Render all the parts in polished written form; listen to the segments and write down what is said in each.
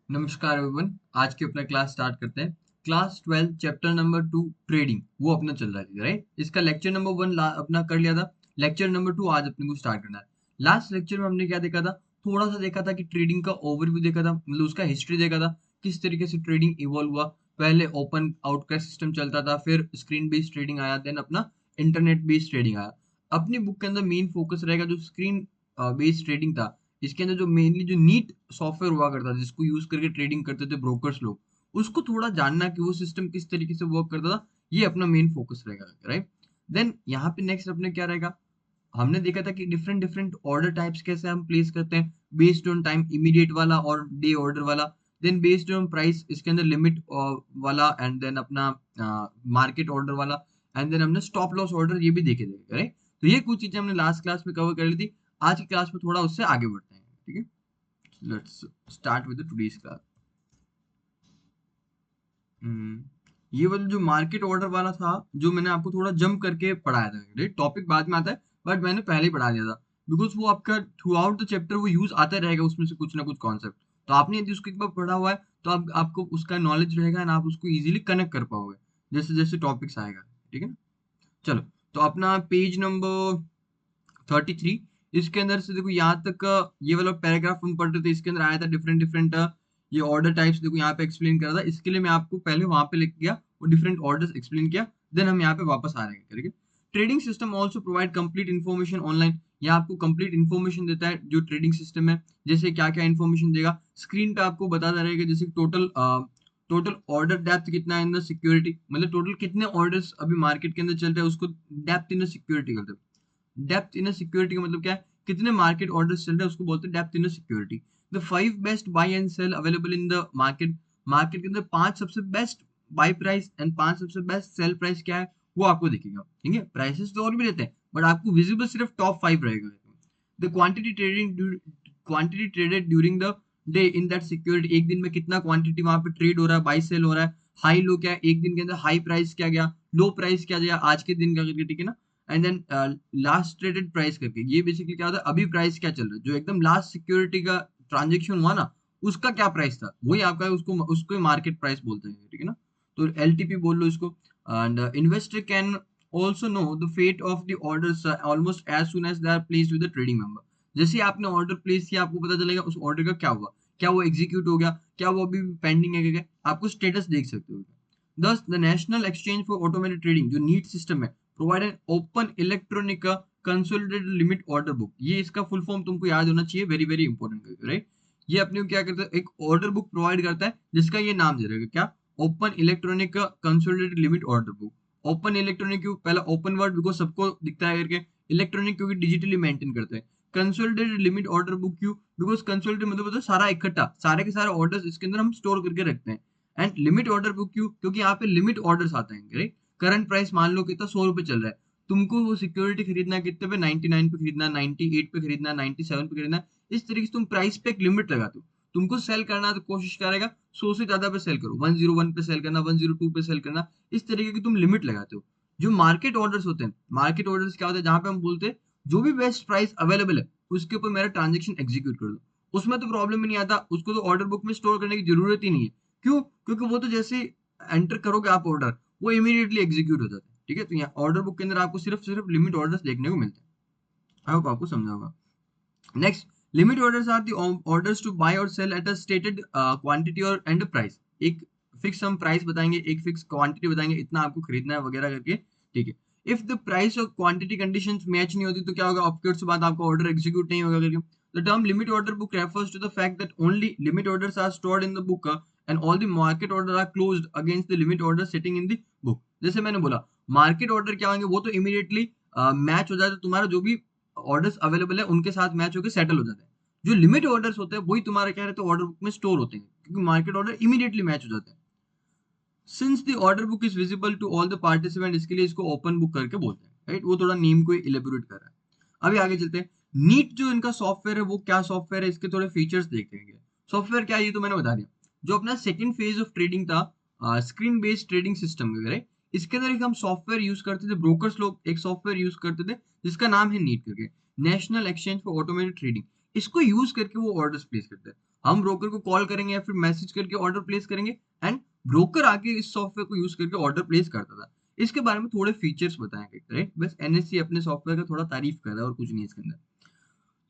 नमस्कार एवरीवन। आज के अपना क्लास स्टार्ट करते हैं। क्लास 12 चैप्टर नंबर 2 ट्रेडिंग वो अपना चल रहा है, राइट। इसका लेक्चर नंबर 1 अपना कर लिया था। लेक्चर नंबर 2 आज अपने को स्टार्ट करना है। लास्ट लेक्चर में हमने क्या देखा था, थोड़ा सा देखा था कि ट्रेडिंग का ओवरव्यू देखा था, मतलब उसका हिस्ट्री देखा था, किस तरीके से ट्रेडिंग इवॉल्व हुआ। पहले ओपन आउट का सिस्टम चलता था, फिर स्क्रीन बेस्ड ट्रेडिंग आया, देन अपना इंटरनेट बेस्ड ट्रेडिंग आया। अपनी बुक के अंदर मेन फोकस रहेगा जो स्क्रीन बेस्ड ट्रेडिंग था। इसके अंदर जो मेनली जो नीट सॉफ्टवेयर हुआ करता था जिसको यूज करके ट्रेडिंग करते थे ब्रोकर्स लोग, उसको थोड़ा जानना कि वो सिस्टम किस तरीके से वर्क करता था, ये अपना मेन फोकस रहेगा, राइट। देन यहाँ पे नेक्स्ट अपने क्या रहेगा, हमने देखा था कि डिफरेंट डिफरेंट ऑर्डर टाइप्स कैसे हम प्लेस करते हैं, बेस्ड ऑन टाइम इमीडिएट वाला और डे ऑर्डर वाला। देन बेस्ड ऑन प्राइस इसके अंदर लिमिट वाला, एंड देन अपना मार्केट ऑर्डर वाला, एंड देन हमने स्टॉप लॉस ऑर्डर ये भी देखे थे, राइट। तो ये कुछ चीजें हमने लास्ट क्लास में कवर कर ली थी। आज की क्लास में थोड़ा उससे आगे बढ़ते हैं, ठीक है। Let's start with today's class. ये वाला जो मार्केट ऑर्डर वाला था, जो मैंने आपको थोड़ा जंप करके पढ़ाया था, राइट। टॉपिक बाद में आता है, बट मैंने पहले ही पढ़ा दिया था, बिकॉज वो आपका थ्रू आउट द चैप्टर वो यूज आता रहेगा, उसमें से कुछ ना कुछ कॉन्सेप्ट। तो आपने यदि उसको एक बार पढ़ा हुआ है तो आपको उसका नॉलेज रहेगा एंड आप उसको इजीली कनेक्ट कर पाओगे जैसे जैसे टॉपिक्स आएगा, ठीक है ना। चलो, तो अपना पेज नंबर 33, इसके अंदर से देखो यहाँ तक का ये वाला पैराग्राफ हम पढ़ रहे थे, इसके अंदर आया था डिफरेंट डिफरेंट ये ऑर्डर टाइप्स, देखो यहाँ पे एक्सप्लेन कर रहा था। इसके लिए मैं आपको पहले वहां पे लेके गया और डिफरेंट ऑर्डर्स एक्सप्लेन किया, देन हम यहाँ पे वापस आ रहे हैं, ठीक है। Trading system also provide complete information online. यहाँ आपको कंप्लीट इन्फॉर्मेशन देता है जो ट्रेडिंग सिस्टम है, जैसे क्या क्या इन्फॉर्मेशन देगा स्क्रीन पे आपको बताता रहेगा, जैसे टोटल टोटल ऑर्डर डेप्थ कितना है इन द सिक्योरिटी, मतलब टोटल कितने ऑर्डर्स अभी मार्केट के अंदर चल रहे हैं उसको डेप्थ इन द सिक्योरिटी कहते हैं। डेप्थ इन सिक्योरिटी का मतलब क्या है, कितने मार्केट ऑर्डर्स चल रहे हैं उसको बोलते हैं depth in security. The 5 best buy and sell available in the market. Market के अंदर 5 सबसे बेस्ट बाय प्राइस एंड 5 सबसे बेस्ट सेल प्राइस क्या है वो आपको दिखेगा, ठीक है। प्राइसेस तो और भी रहते हैं, बट आपको विजिबल सिर्फ टॉप 5 रहेगा। The quantity traded during the day in that security, एक दिन में कितना क्वांटिटी वहां पे ट्रेड हो रहा है, बाई सेल हो रहा है, हाई लो क्या है, एक दिन के अंदर हाई प्राइस क्या गया, लो प्राइस क्या गया आज के दिन का करके, ठीक है ना। And then last traded price करके, ये बेसिकली क्या होता है, अभी प्राइस क्या चल रहा है, जो एकदम लास्ट सिक्योरिटी का ट्रांजेक्शन हुआ ना, उसका क्या प्राइस था, वही आपका उसको उसको मार्केट प्राइस बोलते हैं, ठीक है ना। तो एलटीपी बोल लो इसको। And investor can also know the fate of the orders almost as soon as they are placed with the trading member. जैसे ही आपने ऑर्डर प्लेस किया आपको पता चलेगा उस ऑर्डर का क्या हुआ, क्या वो एग्जीक्यूट हो गया, क्या वो अभी पेंडिंग है, क्या आपको स्टेटस देख सकते हो। Thus, the National Exchange for Automated Trading जो नीट सिस्टम है, provide an open electronic consolidated limit order book. ये इसका फुल फॉर्म तुमको याद होना चाहिए, वेरी वेरी इंपॉर्टेंट, राइट। ये अपने को क्या करता है, एक ऑर्डर बुक प्रोवाइड करता है जिसका ये नाम दे रहेगा क्या, open electronic consolidated limit order book. Open electronic क्यों, पहला ओपन वर्ड बिकॉज सबको दिखता है करके, इलेक्ट्रॉनिक क्योंकि डिजिटली मेंटेन करते हैं, कंसोलिडेटेड लिमिट ऑर्डर बुक क्यों, बिकॉज कंसोलिडेटेड मतलब होता है सारा इकट्ठा, सारे के सारे ऑर्डर्स इसके अंदर हम स्टोर करके रखते हैं। एंड लिमिट ऑर्डर बुक क्यों, क्योंकि यहाँ पे लिमिट ऑर्डर्स आते हैं, राइट। करंट प्राइस मान लो कितना 100 रुपए चल रहा है, तुमको वो सिक्योरिटी खरीदना है कितने पे, 99 पे खरीदना है, 98 पे खरीदना है, 97 पे खरीदना है। इस तरीके से तुम प्राइस पे एक लिमिट लगाते हो। तुमको सेल करना है तो कोशिश करेगा 100 से ज्यादा पे सेल करो, 101 पे सेल करना, 102 पे सेल करना, इस तरीके की तुम लिमिट लगाते हो। जो मार्केट ऑर्डर्स होते हैं, मार्केट ऑर्डर्स क्या होते हैं, जहां पे हम बोलते हैं जो भी बेस्ट प्राइस अवेलेबल है उसके ऊपर मेरा ट्रांजेक्शन एग्जीक्यूट कर दो, उसमें तो प्रॉब्लम ही नहीं आता, उसको तो ऑर्डर बुक में स्टोर करने की जरूरत ही नहीं है। क्यों, क्योंकि वो तो जैसे एंटर करोगे आप ऑर्डर, वो इमीडिएटली एग्जीक्यूट हो जाता है, ठीक है। तो यहाँ ऑर्डर बुक के अंदर आपको सिर्फ सिर्फ लिमिट ऑर्डर्स देखने को मिलते हैं। आई होप आपको समझा होगा। Next, limit orders are the orders to buy or sell at a stated quantity और एंड प्राइस। एक फिक्स हम प्राइस बताएंगे, एक फिक्स क्वांटिटी बताएंगे, इतना आपको खरीदना है वगैरह करके, ठीक है। इफ द प्राइस और क्वांटिटी कंडीशंस मैच नहीं होती तो क्या होगा, ऑफकोर्स से बाद आपका ऑर्डर एग्जीक्यूट नहीं होगा करके। The term limit order book refers to the fact that only limit orders are stored in the book and all the market order are closed against the limit order sitting in the book. जैसे मैंने बोला, market order क्या होंगे, वो तो immediately match हो जाए, तो तुम्हारा जो भी ऑर्डर्स अवेलेबल है उनके साथ मैच होकर सेटल हो जाता है। जो लिमिट ऑर्डर्स होते हैं वही तुम्हारे क्या रहते हैं, ऑर्डर बुक में स्टोर होते हैं, क्योंकि मार्केट ऑर्डर इमीडिएटली मैच हो जाते हैं। Since the order book is visible to all the participant, इसके लिए इसको ओपन बुक करके बोलते हैं, राइट। वो थोड़ा नेम को इलेबोरेट कर रहा है। अभी आगे चलते हैं। नीट जो इनका सॉफ्टवेयर है वो क्या सॉफ्टवेयर है, इसके थोड़े फीचर्स देखेंगे। सॉफ्टवेयर क्या है ये तो मैंने बता दिया। जो अपना सेकंड फेज ऑफ ट्रेडिंग था, स्क्रीन बेस्ड ट्रेडिंग सिस्टम वगैरह, इसके अंदर एक हम सॉफ्टवेयर यूज करते थे, ब्रोकर्स लोग एक सॉफ्टवेयर यूज करते थे जिसका नाम है नीट करके, national exchange for automated trading. इसको यूज करके वो ऑर्डर्स प्लेस करते हैं। हम ब्रोकर को कॉल करेंगे या फिर मैसेज करके ऑर्डर प्लेस करेंगे, एंड ब्रोकर आके इस सॉफ्टवेयर को यूज करके ऑर्डर प्लेस करता था। इसके बारे में थोड़े फीचर्स बताएंगे, राइट? बस एनएससी अपने सॉफ्टवेयर का थोड़ा तारीफ कर रहा है और कुछ नहीं इसके अंदर।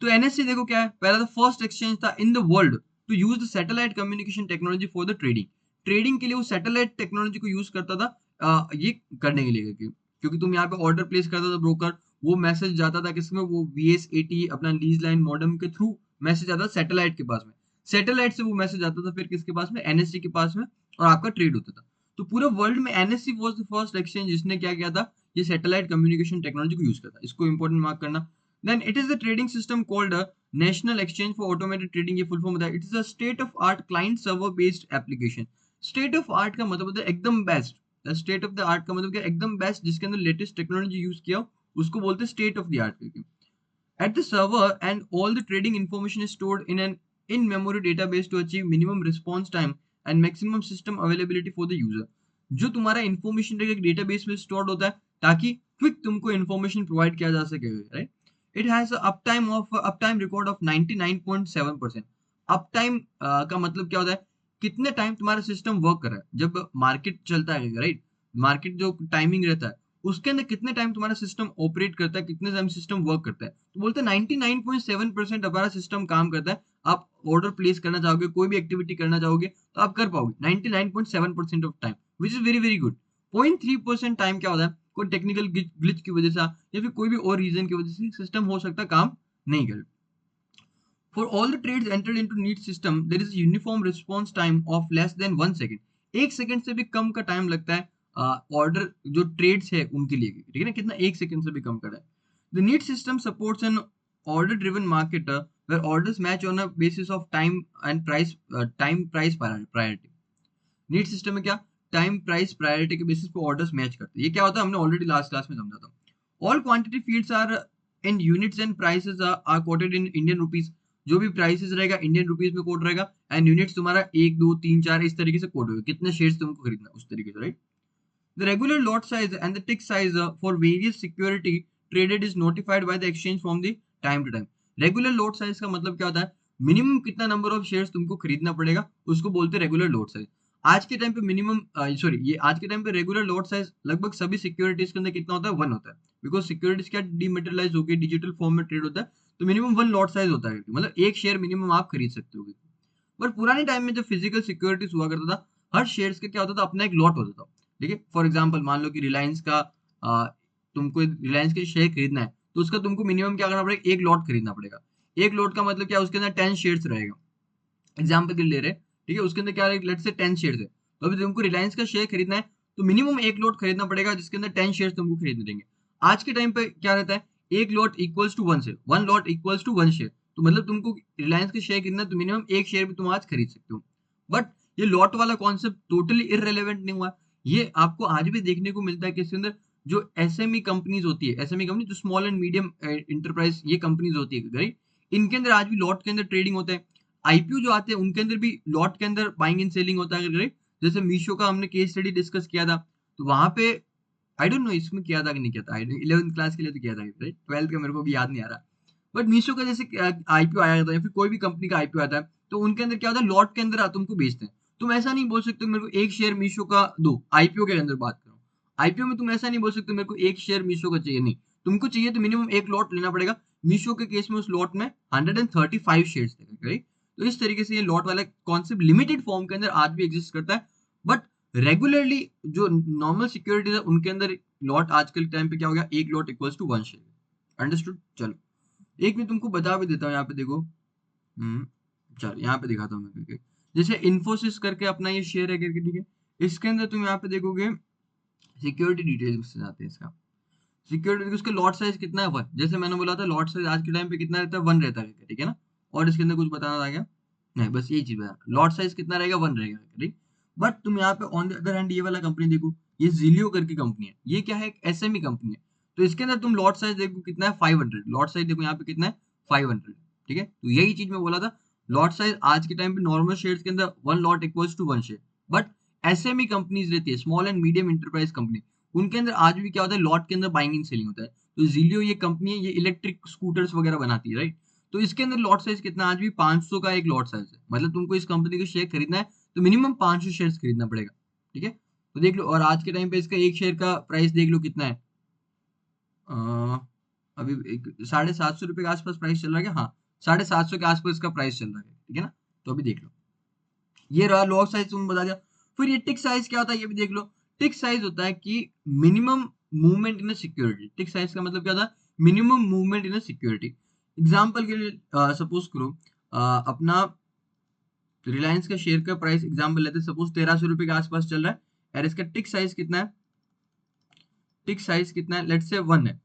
तो एनएससी देखो क्या है, पहला तो फर्स्ट एक्सचेंज था in the world to use the satellite communication technology for the trading. Trading के लिए वो सैटेलाइट टेक्नोलॉजी को यूज करता था ये करने के लिए, क्योंकि तुम यहाँ पे ऑर्डर प्लेस करता था ब्रोकर, वो मैसेज जाता था किसमें, वो VSAT अपना लीज लाइन मॉडेम के थ्रू मैसेज आता था सैटेलाइट के पास में। सैटेलाइट से वो मैसेज आता था फिर किसके पास में, एनएससी के पास में, और आपका ट्रेड होता था। तो पूरे वर्ल्ड में NSC was the first exchange जिसने क्या किया था, ये सैटेलाइट कम्युनिकेशन टेक्नोलॉजी को यूज करता। इसको इंपॉर्टेंट मार्क करना। Then it is the trading system called a National Exchange for Automated Trading। ये फुल फॉर्म होता है, it is a state of art client server based application. State of art का मतलब होता है एकदम best. State of the art का मतलब क्या, एकदम बेस्ट, जिसके अंदर लेटेस्ट टेक्नोलॉजी यूज किया हो, उसको बोलते हैं state of the art. At the server, and all the trading information is stored in an in-memory database to achieve minimum response time and maximum system availability for the user। जो तुम्हारा information एक database में stored होता है ताकि quick तुमको information provide किया जा सके, right? It has up time record of 99.7%। Up time का मतलब क्या होता है, कितने टाइम तुम्हारा सिस्टम वर्क कर रहा है जब मार्केट चलता है, राइट? मार्केट जो टाइमिंग रहता है उसके अंदर कितने टाइम तुम्हारा सिस्टम ऑपरेट करता है, कितने टाइम सिस्टम वर्क करता है। तो बोलते हैं 99.7% हमारा सिस्टम काम करता है। आप ऑर्डर प्लेस करना चाहोगे, कोई भी एक्टिविटी करना चाहोगे तो आप कर पाओगे 99.7% of time, which is very very good. 0.3% time क्या होता है, कोई टेक्निकल ग्लिच की वजह से या फिर कोई भी और रीजन की वजह से सिस्टम हो सकता है काम नहीं करे। For all the trades entered into NEET system, there is a uniform response time of less than 1 second। 1 second से भी कम का टाइम लगता है ऑर्डर जो ट्रेड्स है उनके लिए, ठीक है ना? कितना, 1 सेकंड से भी कम का time. The NEAT system supports an order driven market where orders match on a basis of time and price priority। NEAT system में क्या, टाइम प्राइस प्रायोरिटी के बेसिस पे ऑर्डर्स मैच करते हैं। ये क्या होता है, हमने ऑलरेडी लास्ट क्लास में समझा था। All quantity fields are in units and prices are quoted in Indian rupees. जो भी प्राइसेस रहेगा इंडियन रुपीस में कोड रहेगा, एंड यूनिट्स तुम्हारा 1 2 3 4 इस तरीके से कोड होगा, कितने शेयर्स तुमको खरीदना उस तरीके से, right? The regular lot size and the tick size for various security traded is notified by the exchange from the time to time। Regular lot size का मतलब क्या होता है, मिनिमम कितना नंबर ऑफ शेयर्स तुमको खरीदना पड़ेगा, उसको बोलते हैं रेगुलर लॉट साइज। आज के टाइम पे मिनिमम सॉरी ये आज के टाइम पे रेगुलर लॉट साइज लगभग सभी सिक्योरिटीज के अंदर कितना होता है, 1 होता है। बिकॉज सिक्योरिटीज क्या डिमेटेरियलाइज होकर डिजिटल फॉर्म में ट्रेड होता है, तो मिनिमम 1 लॉट साइज होता है, मतलब एक शेयर मिनिमम आप खरीद सकते हो। बट पुराने टाइम में जब फिजिकल सिक्योरिटीज हुआ करता था, हर शेयर्स का क्या होता था, अपना एक लॉट होता था। ठीक है, फॉर एग्जाम्पल मान लो कि रिलायंस का तुमको रिलायंस के शेयर खरीदना है, तो उसका तुमको मिनिमम क्या करना पड़ेगा, एक लॉट खरीदना पड़ेगा। एक लॉट का मतलब क्या, उसके अंदर 10 शेयर्स रहेगा। एग्जाम्पल के लिए ले रहे, ठीक है, उसके अंदर क्या लेट से 10 शेयर्स है, तो अभी तुमको रिलायंस का शेयर खरीदना है तो मिनिमम एक लॉट खरीदना पड़ेगा जिसके अंदर 10 शेयर्स तुमको खरीदने देंगे। आज के टाइम पे क्या रहता है, एक lot equals to 1 share, 1 lot equals to 1 share. तो मतलब तुमको रिलायंस के शेयर खरीदना है तो मिनिमम एक शेयर भी तुम आज खरीद सकते हो। बट ये लॉट वाला कॉन्सेप्ट टोटली इररेलेवेंट नहीं हुआ। ये आपको आज भी देखने को मिलता है कि इसके अंदर जो एसएमई कंपनीज होती है, एसएमई कंपनी जो स्मॉल एंड मीडियम इंटरप्राइज ये कंपनीज होती है, राइट? इनके अंदर आज भी लॉट के अंदर ट्रेडिंग होता है। आईपीओ जो आते हैं उनके अंदर भी लॉट के अंदर बाइंग एंड सेलिंग होता है, राइट? जैसे मीशो का हमने केस स्टडी डिस्कस किया था, तो वहां पे आई डोंट नो इसमें किया था कि नहीं किया था, 11th क्लास के लिए तो किया था, राइट? 12th का मेरे को भी याद नहीं आ रहा। बट मीशो का जैसे आईपीओ आया था या फिर कोई भी कंपनी का आईपीओ आता है, तो उनके अंदर क्या होता है, लॉट के अंदर तुमको बेचते हैं। तुम ऐसा नहीं बोल सकते मेरे को एक शेयर मीशो का दो, आईपीओ के अंदर बात करो। आईपीओ में तुम ऐसा नहीं बोल सकते मेरे को एक शेयर मीशो का चाहिए, नहीं, तुमको चाहिए तो मिनिमम एक लॉट लेना पड़ेगा। मीशो के केस में उस लॉट में 135 शेयर्स थे, राइट? तो इस तरीके से ये लॉट वाला कॉन्सेप्ट लिमिटेड फॉर्म के अंदर आज भी एग्जिस्ट करता है। बट रेगुलरली जो नॉर्मल सिक्योरिटीज है उनके अंदर लॉट आजकल टाइम पे क्या हो गया, एक lot equals to 1 share. Understood? चलो एक मैं तुमको बता भी देता हूँ, यहाँ पे देखो। चलो यहाँ पे दिखाता हूँ मैं करके। जैसे इन्फोसिस करके अपना ये शेयर है करके, ठीक है? इसके अंदर तुम यहाँ पे देखोगे सिक्योरिटी डिटेल्स से जाते हैं इसका। सिक्योरिटी उसका लॉट साइज कितना है, 1। जैसे मैंने बोला था लॉट साइज आज के टाइम पे कितना रहता है, 1 रहता है, ठीक है ना? और इसके अंदर कुछ बताना था क्या? नहीं, बस यही चीज है, लॉट साइज कितना रहेगा, 1 रहेगा, ठीक? बट तुम यहाँ पे ऑन द अदर हैंड ये वाला कंपनी देखो, ये जिलियो करके कंपनी है। ये क्या है, एक एसएमई कंपनी है। तो इसके अंदर तुम लॉट साइज देखो कितना है, 500। लॉट साइज देखो यहाँ पे कितना है, 500, ठीक है? तो यही चीज मैं बोला था, लॉट साइज आज के टाइम पे नॉर्मल शेयर्स के अंदर 1 lot equals to 1 share. But SME companies रहती है, small and medium enterprise company, उनके अंदर आज भी क्या होता है, लॉट के अंदर बाइंग एंड सेलिंग होता है। तो जिलियो ये कंपनी है, ये इलेक्ट्रिक स्कूटर्स वगैरह बनाती है, राइट? तो इसके अंदर लॉट साइज कितना आज भी 500 का एक लॉट साइज है, मतलब तुमको इस कंपनी का शेयर खरीदना है तो मिनिमम 500 शेयर्स खरीदना पड़ेगा। ठीक है, तो देख लो, और आज के टाइम पे इसका एक शेयर का प्राइस देख लो कितना है। अ, अभी 750 रुपए के आसपास प्राइस चल रहा है क्या? हाँ, 750 के आसपास इसका प्राइस चल रहा है। ठीक है ना, तो अभी देख लो, ये रहा लॉट साइज, तुम बता दिया। फिर ये टिक साइज क्या होता है ये भी देख लो। टिक साइज होता है कि minimum movement in a security. Tick size का मतलब क्या होता है? Minimum movement in a security. Example के लिए सपोज करो अपना रिलायंस का शेयर का प्राइस एग्जांपल लेते हैं, सपोज 1300 रुपए के आसपास चल रहा है, और इसका टिक साइज कितना है? टिक साइज कितना है? लेट्स से 1 है।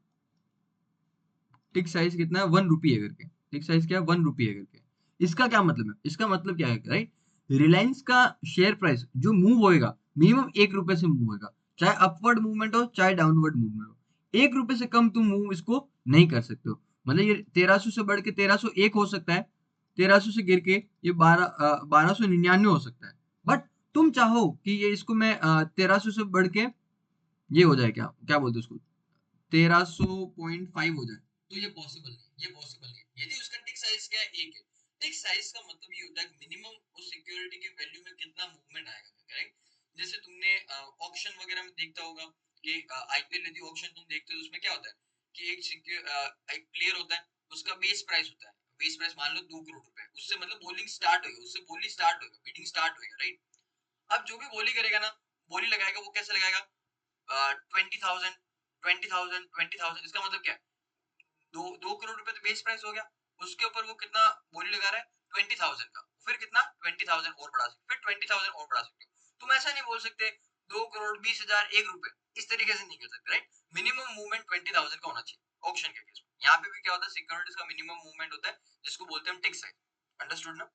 टिक साइज कितना है? 1 रुपी है करके। टिक साइज क्या है? 1 रुपी है करके। इसका क्या मतलब है? इसका मतलब क्या है, राइट? रिलायंस का शेयर प्राइस जो मूव होएगा मिनिमम 1 रुपए से मूव होएगा, चाहे अपवर्ड मूवमेंट हो चाहे डाउनवर्ड मूवमेंट हो। 1 रुपए से कम तुम मूव इसको नहीं कर सकते हो। मतलब ये 1300 से बढ़ के 1301 हो सकता है, 1300 से गिर के ये 1299 हो सकता है। बट तुम चाहो कि ये इसको मैं 1300 से बढ़ के ये हो जाए, क्या क्या बोलते हैं उसको, 1300.5 हो जाए, तो ये पॉसिबल नहीं, ये पॉसिबल नहीं। यदि उसका टिक साइज क्या है? 1 है। टिक साइज का मतलब ये होता है मिनिमम उस सिक्योरिटी के वैल्यू में कितना मूवमेंट आएगा, करेक्ट? जैसे तुमने ऑक्शन वगैरह में देखता होगा कि आईपीएल यदि ऑक्शन तुम देखते हो तो उसमें क्या होता है कि एक प्लेयर होता है, उसका बेस प्राइस होता है। बेस प्राइस मान लो 2 करोड़ रुपए, उससे मतलब बॉलिंग स्टार्ट होगी, उससे बोली स्टार्ट होगा, बीटिंग स्टार्ट होगा, राइट? अब जो भी बोली करेगा ना, बोली लगाएगा, वो कैसे लगाएगा? 20,000, 20,000, 20,000। इसका मतलब क्या है? 2 करोड़ रुपए तो बेस प्राइस हो गया, उसके ऊपर वो कितना बोली लगा रहा है? 20,000 का। फिर कितना? 20,000 और बढ़ा सकते, फिर 20,000 और बढ़ा सकते हो। तुम ऐसा नहीं बोल सकते 2 करोड़ 20,000 1 रुपए, इस तरीके से नहीं कर सकते, राइट? मिनिमम मूवमेंट 20,000 का होना चाहिए ऑक्शन के केस में। यहाँ पे भी क्या होता है, सिक्योरिटीज का मिनिमम मूवमेंट होता है, जिसको बोलते हैं हम टिक साइज। अंडरस्टूड ना?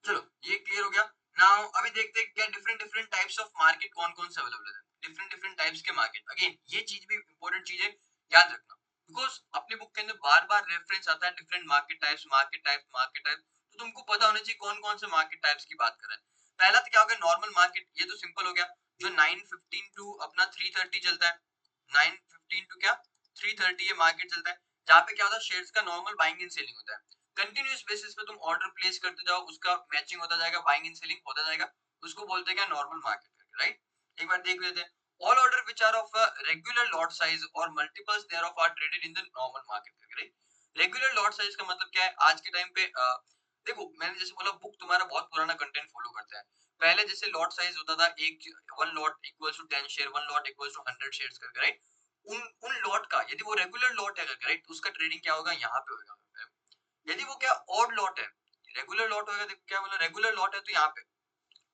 चलो, ये क्लियर हो गया। नाउ अभी देखते हैं क्या different different types of market कौन कौन से अवेलेबल है। डिफरेंट डिफरेंट टाइप्स के मार्केट, अगेन ये चीज भी इंपॉर्टेंट चीज है, याद रखना। बिकॉज अपने बुक के अंदर बार बार रेफरेंस आता है different market types, market types, market type, तो तुमको पता होना चाहिए कौन कौन से मार्केट टाइप्स की बात कर रहे हैं। पहला तो क्या हो गया? नॉर्मल मार्केट, ये तो सिंपल हो गया, जो 9:15 टू अपना 3:30 चलता है। 9:15 टू क्या 3:30 ये मार्केट चलता है, जहाँ पे क्या होता है, शेयर्स का नॉर्मल बाइंग एंड सेलिंग होता है। कंटिन्यूस बेसिस पे तुम ऑर्डर प्लेस करते जाओ, उसका मैचिंग होता जाएगा, बाइंग एंड सेलिंग होता जाएगा, उसको बोलते हैं क्या? नॉर्मल मार्केट करके, राइट? एक बार देख लेते हैं। All order which are of regular lot size और multiples thereof are traded in the normal market करके, राइट? रेगुलर लॉट साइज का मतलब क्या है? आज के टाइम पे देखो, मैंने जैसे बोला बुक तुम्हारा बहुत पुराना कंटेंट फॉलो करता है। पहले जैसे लॉट साइज होता था, एक 1 lot equals to 10 share, 1 lot equals to 100 shares करके, राइट? उन उन लॉट का यदि वो रेगुलर लॉट है, राइट, उसका ट्रेडिंग क्या होगा? यहाँ पे होगा। यदि वो क्या ऑड लॉट है, रेगुलर लॉट होगा, देखो क्या बोला, रेगुलर लॉट है तो यहाँ पे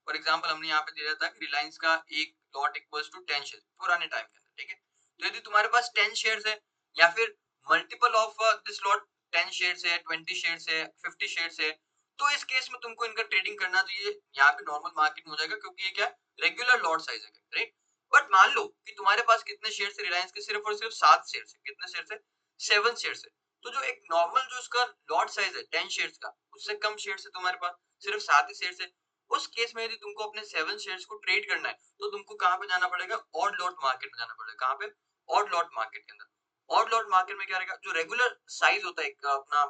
फॉर एग्जांपल हमने यहाँ पे दिया था कि रिलायंस का एक लॉट इक्वल्स टू 10 शेयर पुराने टाइम के अंदर, ठीक है? तो यदि तुम्हारे पास 10 शेयर्स है या फिर multiple of this lot, 10 shares है, 20 शेयर्स है, 50 शेयर्स है, तो इस केस में तुमको इनका ट्रेडिंग करना, तो ये यहाँ पे नॉर्मल मार्केट में हो जाएगा, क्योंकि ये क्या रेगुलर लॉट साइज है, राइट? बट मान लो कि तुम्हारे पास कितने शेयर है रिलायंस के? सिर्फ और सिर्फ 7 शेयर है। कितने शेयर है? 7 शेयर है। तो जो एक नॉर्मल जो उसका लॉट साइज है 10 शेयर्स का, उससे कम शेयर्स है तुम्हारे पास, सिर्फ 7 ही शेयर्स है। उस केस में यदि तुमको अपने 7 शेयर्स को ट्रेड करना है, तो तुमको कहां पे जाना पड़ेगा? ऑड लॉट मार्केट में जाना पड़ेगा। कहां पे? ऑड लॉट मार्केट के अंदर। ऑड लॉट मार्केट में क्या रहेगा? जो रेगुलर साइज होता है एक अपना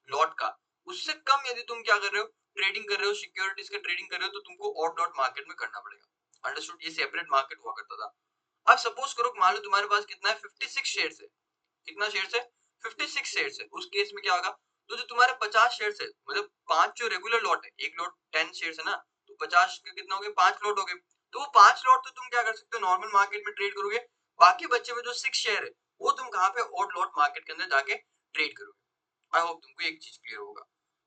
लॉट का, उससे कम यदि तुम क्या कर रहे हो, ट्रेडिंग कर रहे हो, सिक्योरिटीज का ट्रेडिंग कर रहे हो, तो तुमको ऑड लॉट मार्केट में करना पड़ेगा। अंडरस्टूड? ये सेपरेट मार्केट हुआ करता था। अब सपोज करो, मान लो तुम्हारे पास कितना है? 56 शेयर्स है। कितना शेयर्स है? 56 शेयर्स है। उस केस में क्या होगा? तो जो तुम्हारे 50 शेयर्स है, मतलब 5 जो रेगुलर लॉट है, एक लॉट 10 शेयर्स है ना, तो 50 के कितना हो गए? 5 लॉट हो गए। तो वो 5 लॉट तो तुम क्या कर सकते हो? नॉर्मल मार्केट में ट्रेड करोगे। बाकी बचे हुए जो 6 शेयर है, वो तुम कहां पे? ऑड लॉट मार्केट के अंदर जाके ट्रेड करोगे। आई होप तुमको एक चीज क्लियर होगा।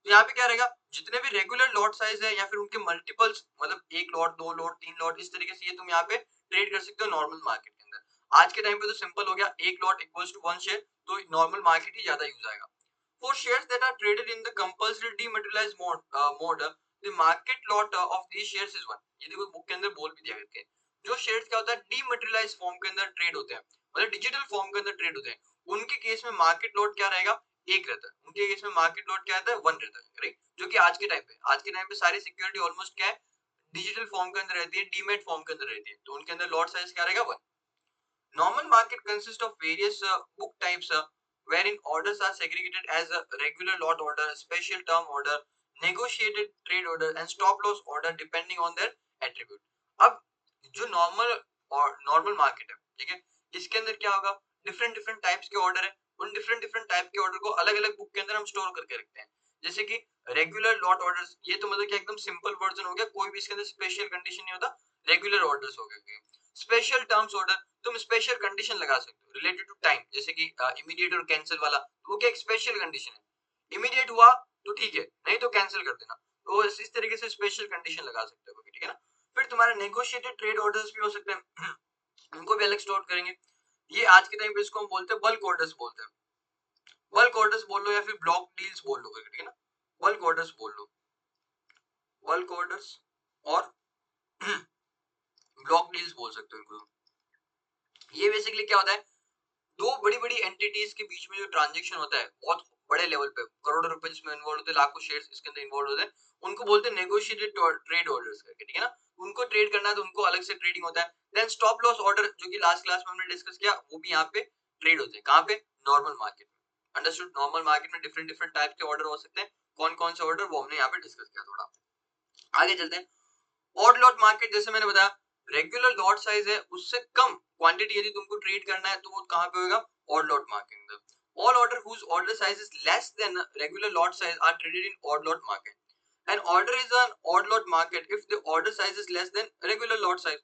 तो यहाँ पे क्या रहेगा? जितने भी रेगुलर लॉट साइज है या फिर उनके मल्टीपल्स, मतलब 1 लॉट, 2 लॉट, 3 लॉट, इस तरीके से ये तुम यहाँ पे ट्रेड कर सकते हो नॉर्मल मार्केट के अंदर। आज के टाइम पे तो सिंपल हो गया, 1 लॉट इक्वल्स टू 1 शेयर, तो नॉर्मल मार्केट ही ज्यादा यूज आएगा। For shares that are traded in the compulsory dematerialized mode, the market lot of these shares is 1। ये देखो बुक के अंदर बोल भी दिया करके, जो शेयर्स क्या होता है? डीमटेरियलाइज फॉर्म के अंदर ट्रेड होते हैं, मतलब डिजिटल फॉर्म के अंदर ट्रेड होते हैं, उनके केस में मार्केट लॉट क्या रहेगा? 1 रहता है। उनके केस में मार्केट लॉट क्या रहता है? 1 रहता है, राइट? जो कि आज के टाइम पे सारी सिक्योरिटी ऑलमोस्ट क्या है? डिजिटल फॉर्म के अंदर रहती है, डीमेट फॉर्म के अंदर रहती है, तो उनके अंदर लॉट साइज क्या रहेगा? 1। Normal market consists of various book types wherein orders are segregated as a regular lot order, special term order, negotiated trade order and stop loss order depending on their attribute. अब जो normal market है, ठीक है, इसके अंदर क्या होगा, different different types के ऑर्डर है, उन डिफरेंट डिफरेंट टाइप के ऑर्डर को अलग अलग बुक के अंदर हम स्टोर करके रखते हैं. जैसे कि रेगुलर लॉट ऑर्डर्स, ये तो मतलब कि एकदम सिंपल वर्जन हो गया, कोई भी इसके अंदर स्पेशल कंडीशन नहीं होता. रेगुलर ऑर्डर्स हो गए. स्पेशल टर्म्स ऑर्डर, तुम स्पेशल कंडीशन लगा सकते हो रिलेटेड टू टाइम, जैसे कि इमीडिएट और कैंसिल वाला, तो वो क्या एक स्पेशल कंडीशन है. इमीडिएट हुआ तो ठीक है, नहीं तो कैंसिल कर देना. तो इस तरीके से स्पेशल कंडीशन लगा सकते हो, ठीक है ना. फिर तुम्हारे नेगोशिएटेड ट्रेड ऑर्डर्स भी हो सकते हैं, उनको भी अलग स्टोर करेंगे. ये आज के टाइम पे इसको हम बोलते हैं बल्क ऑर्डर्स बोलते हैं. बल्क ऑर्डर्स बोल लो या फिर ब्लॉक डील्स बोल लो, ठीक है ना. बल्क ऑर्डर्स बोल लो, बल्क ऑर्डर्स और ब्लॉक डील्स बोल सकते हो इनको. ये बेसिकली क्या होता है, दो बड़ी बड़ी एंटिटीज के बीच में जो ट्रांजेक्शन होता है बहुत बड़े लेवल पे, करोड़ों रुपए जिसमें इन्वॉल्व होते हैं, लाखों शेयर्स इसके अंदर इन्वॉल्व होते हैं, उनको बोलते हैं नेगोशिएटेड ट्रेड ऑर्डर्स करके, ठीक है ना. उनको ट्रेड करना है तो उनको अलग से ट्रेडिंग होता है. देन स्टॉप लॉस ऑर्डर, जो कि लास्ट क्लास में हमने डिस्कस किया, वो भी यहाँ पे ट्रेड होते हैं. कहाँ पे, नॉर्मल मार्केट में. अंडरस्टूड. नॉर्मल मार्केट में डिफरेंट डिफरेंट टाइप के ऑर्डर हो सकते हैं. कौन कौन से ऑर्डर, वो हमने यहाँ पे डिस्कस किया. थोड़ा आगे चलते हैं. ऑड लॉट मार्केट, जैसे मैंने बताया, रेगुलर लॉट साइज है उससे कम क्वांटिटी यदि तुमको ट्रेड करना है तो वो कहां पे होगा, ऑड लॉट मार्केट में. All order whose order size is less than regular lot size are traded in odd lot market. An order is an odd lot market if the order size is less than regular lot size.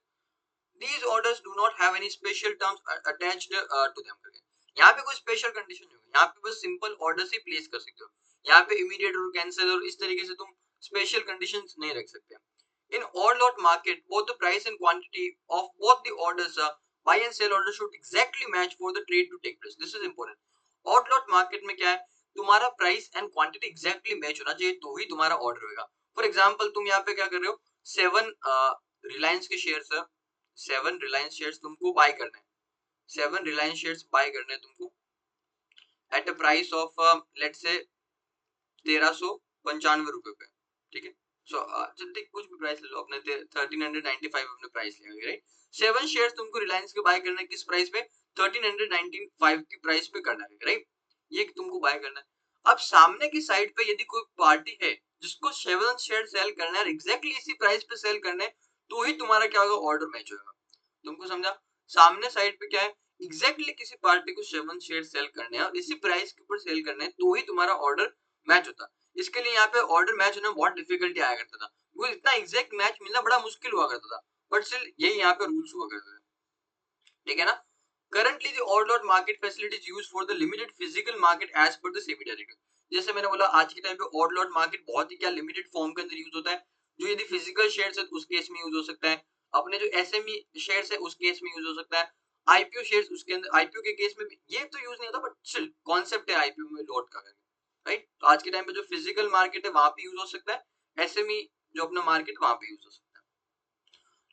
These orders do not have any special terms attached to them. यहाँ पे कोई special condition नहीं होगी, यहाँ पे बस simple order ही place कर सकते हो. यहाँ पे इमीडिएट और कैंसिल और इस तरीके से तुम स्पेशल कंडीशंस नहीं रख सकते. In odd lot market, both the price and quantity of both the orders, buy and sell orders should exactly match for the trade to take place. This is important. Odd lot market में क्या है, तुम्हारा price and quantity exactly match होना चाहिए तो ही तुम्हारा order होगा. For example तुम यहाँ पे क्या कर रहे हो, 7 रिलायंस के शेयर्स है, 7 रिलायंस शेयर्स तुमको बाय करना है. 7 रिलायंस शेयर्स बाय करने हैं तुमको at a price of let's say 1395 रुपए पे, ठीक है. सो जल्दी कुछ भी प्राइस ले लो, अपने 1395 अपने प्राइस लेंगे, राइट. 7 शेयर्स तुमको रिलायंस के बाय करना है, किस प्राइस पे, 1395 की प्राइस पे करना है, राइट. ये तुमको बाय करना है. अब सामने की साइड पे यदि कोई पार्टी है जिसको 7 शेयर सेल करना है, एग्जैक्टली इसी प्राइस पे सेल करने, तो ही तुम्हारा क्या होगा, ऑर्डर मैच होगा. तुमको समझा, सामने साइड पे क्या है, एग्जैक्टली किसी पार्टी को 7 शेयर सेल करने हैं और इसी प्राइस के ऊपर सेल करने हैं, तो ही तुम्हारा ऑर्डर मैच होता. इसके लिए यहाँ पे ऑर्डर मैच होने में बहुत डिफिकल्टी आया करता था, वो इतना एग्जैक्ट मैच मिलना बड़ा मुश्किल हुआ करता था, बट स्टिल यही यहाँ पे रूल्स हुआ करते थे, ठीक है ना. Currently the odd lot market facility is used for the limited physical market as per the SEBI directive. जैसे मैंने बोला, आज के टाइम पे odd lot market बहुत ही क्या लिमिटेड फॉर्म के अंदर यूज होता है. जो यदि फिजिकल शेयर्स है उस केस में यूज हो सकता है, अपने जो एसएमई शेयर्स है उस केस में यूज हो सकता है, आईपीओ शेयर्स उसके अंदर, आईपीओ के केस में भी ये तो यूज नहीं होता, बट स्टिल कॉन्सेप्ट है आईपीओ में लॉट का, राइट. तो आज के टाइम पे जो फिजिकल मार्केट है वहां पे यूज हो सकता है, एसएमई जो अपना मार्केट वहां पे यूज हो सकता है.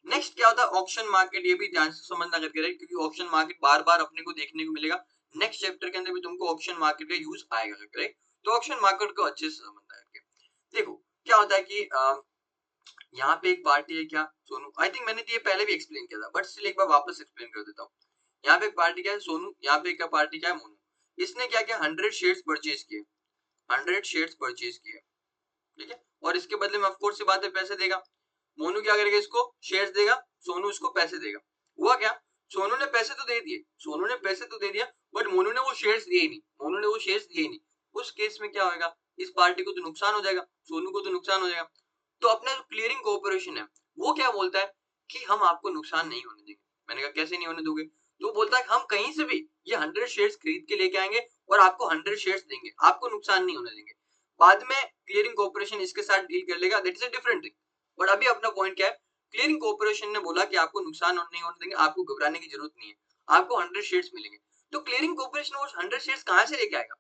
नेक्स्ट क्या होता है, ऑप्शन मार्केट. ये भी ध्यान से समझना करके रहे, क्योंकि ऑप्शन मार्केट बार बार अपने को देखने को मिलेगा. नेक्स्ट चैप्टर के अंदर भी तुमको ऑप्शन मार्केट का यूज आएगा, राइट. तो ऑप्शन मार्केट को अच्छे से समझना करके देखो क्या होता है कि यहाँ पे एक पार्टी है, क्या, सोनू. आई थिंक मैंने ये पहले भी एक्सप्लेन किया था, बट स्टिल एक बार वापस एक्सप्लेन कर देता हूँ. यहाँ पे एक पार्टी क्या है, सोनू. यहाँ पे क्या पार्टी क्या है, मोनू. इसने क्या किया, 100 शेयर्स परचेज किए, 100 शेयर्स परचेज किए, ठीक है. और इसके बदले में ऑफकोर्स से बात है, पैसे देगा. मोनू क्या करेगा, इसको शेयर्स देगा, सोनू इसको पैसे देगा. हुआ क्या, सोनू ने पैसे तो दे दिए, सोनू ने पैसे तो दे दिया, बट मोनू ने वो शेयर्स दिए ही नहीं, मोनू ने वो शेयर्स दिए ही नहीं. उस केस में क्या होगा, इस पार्टी को तो नुकसान हो जाएगा, सोनू को तो नुकसान हो जाएगा. तो अपना जो क्लियरिंग कोऑपरेशन है वो क्या बोलता है कि हम आपको नुकसान नहीं होने देंगे. मैंने कहा कैसे नहीं होने दोगे, तो बोलता है हम कहीं से भी ये 100 शेयर्स खरीद के लेके आएंगे और आपको 100 शेयर्स देंगे, आपको नुकसान नहीं होने देंगे. बाद में क्लियरिंग कोऑपरेशन इसके साथ डील कर लेगा, that is a different thing. But अभी अपना पॉइंट क्या है, क्लियरिंग कोऑपरेशन ने बोला कि आपको नुकसान नहीं होने देंगे, आपको घबराने की जरूरत नहीं है, आपको 100 शेयर्स मिलेंगे. तो क्लियरिंग कोऑपरेशन वो 100 शेयर्स कहां से लेके आएगा,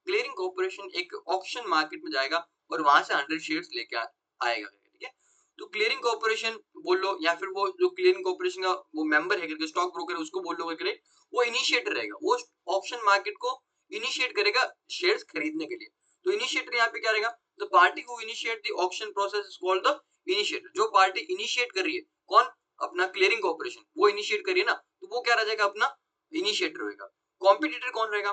क्लियरिंग कोऑपरेशन एक ऑक्शन मार्केट में जाएगा और वहां से 100 शेयर्स लेके आएगा, ठीक है. तो क्लियरिंग कोऑपरेशन बोल लो, या फिर वो जो क्लियरिंग कोऑपरेशन का वो मेंबर है करके, स्टॉक ब्रोकर है, उसको बोल लो करके, वो इनिशिएटर रहेगा, वो ऑप्शन मार्केट को इनिशिएट करेगा शेयर्स खरीदने के लिए. तो इनिशिएटर यहाँ पे क्या रहेगा, the party who initiate the auction process is called the initiator. जो पार्टी इनिशिएट कर रही है, कौन, अपना क्लियरिंग कोऑपरेशन, वो इनिशिएट करिए ना, तो वो क्या रहेगा, अपना इनिशिएटर रहेगा. कॉम्पिटिटर कौन रहेगा,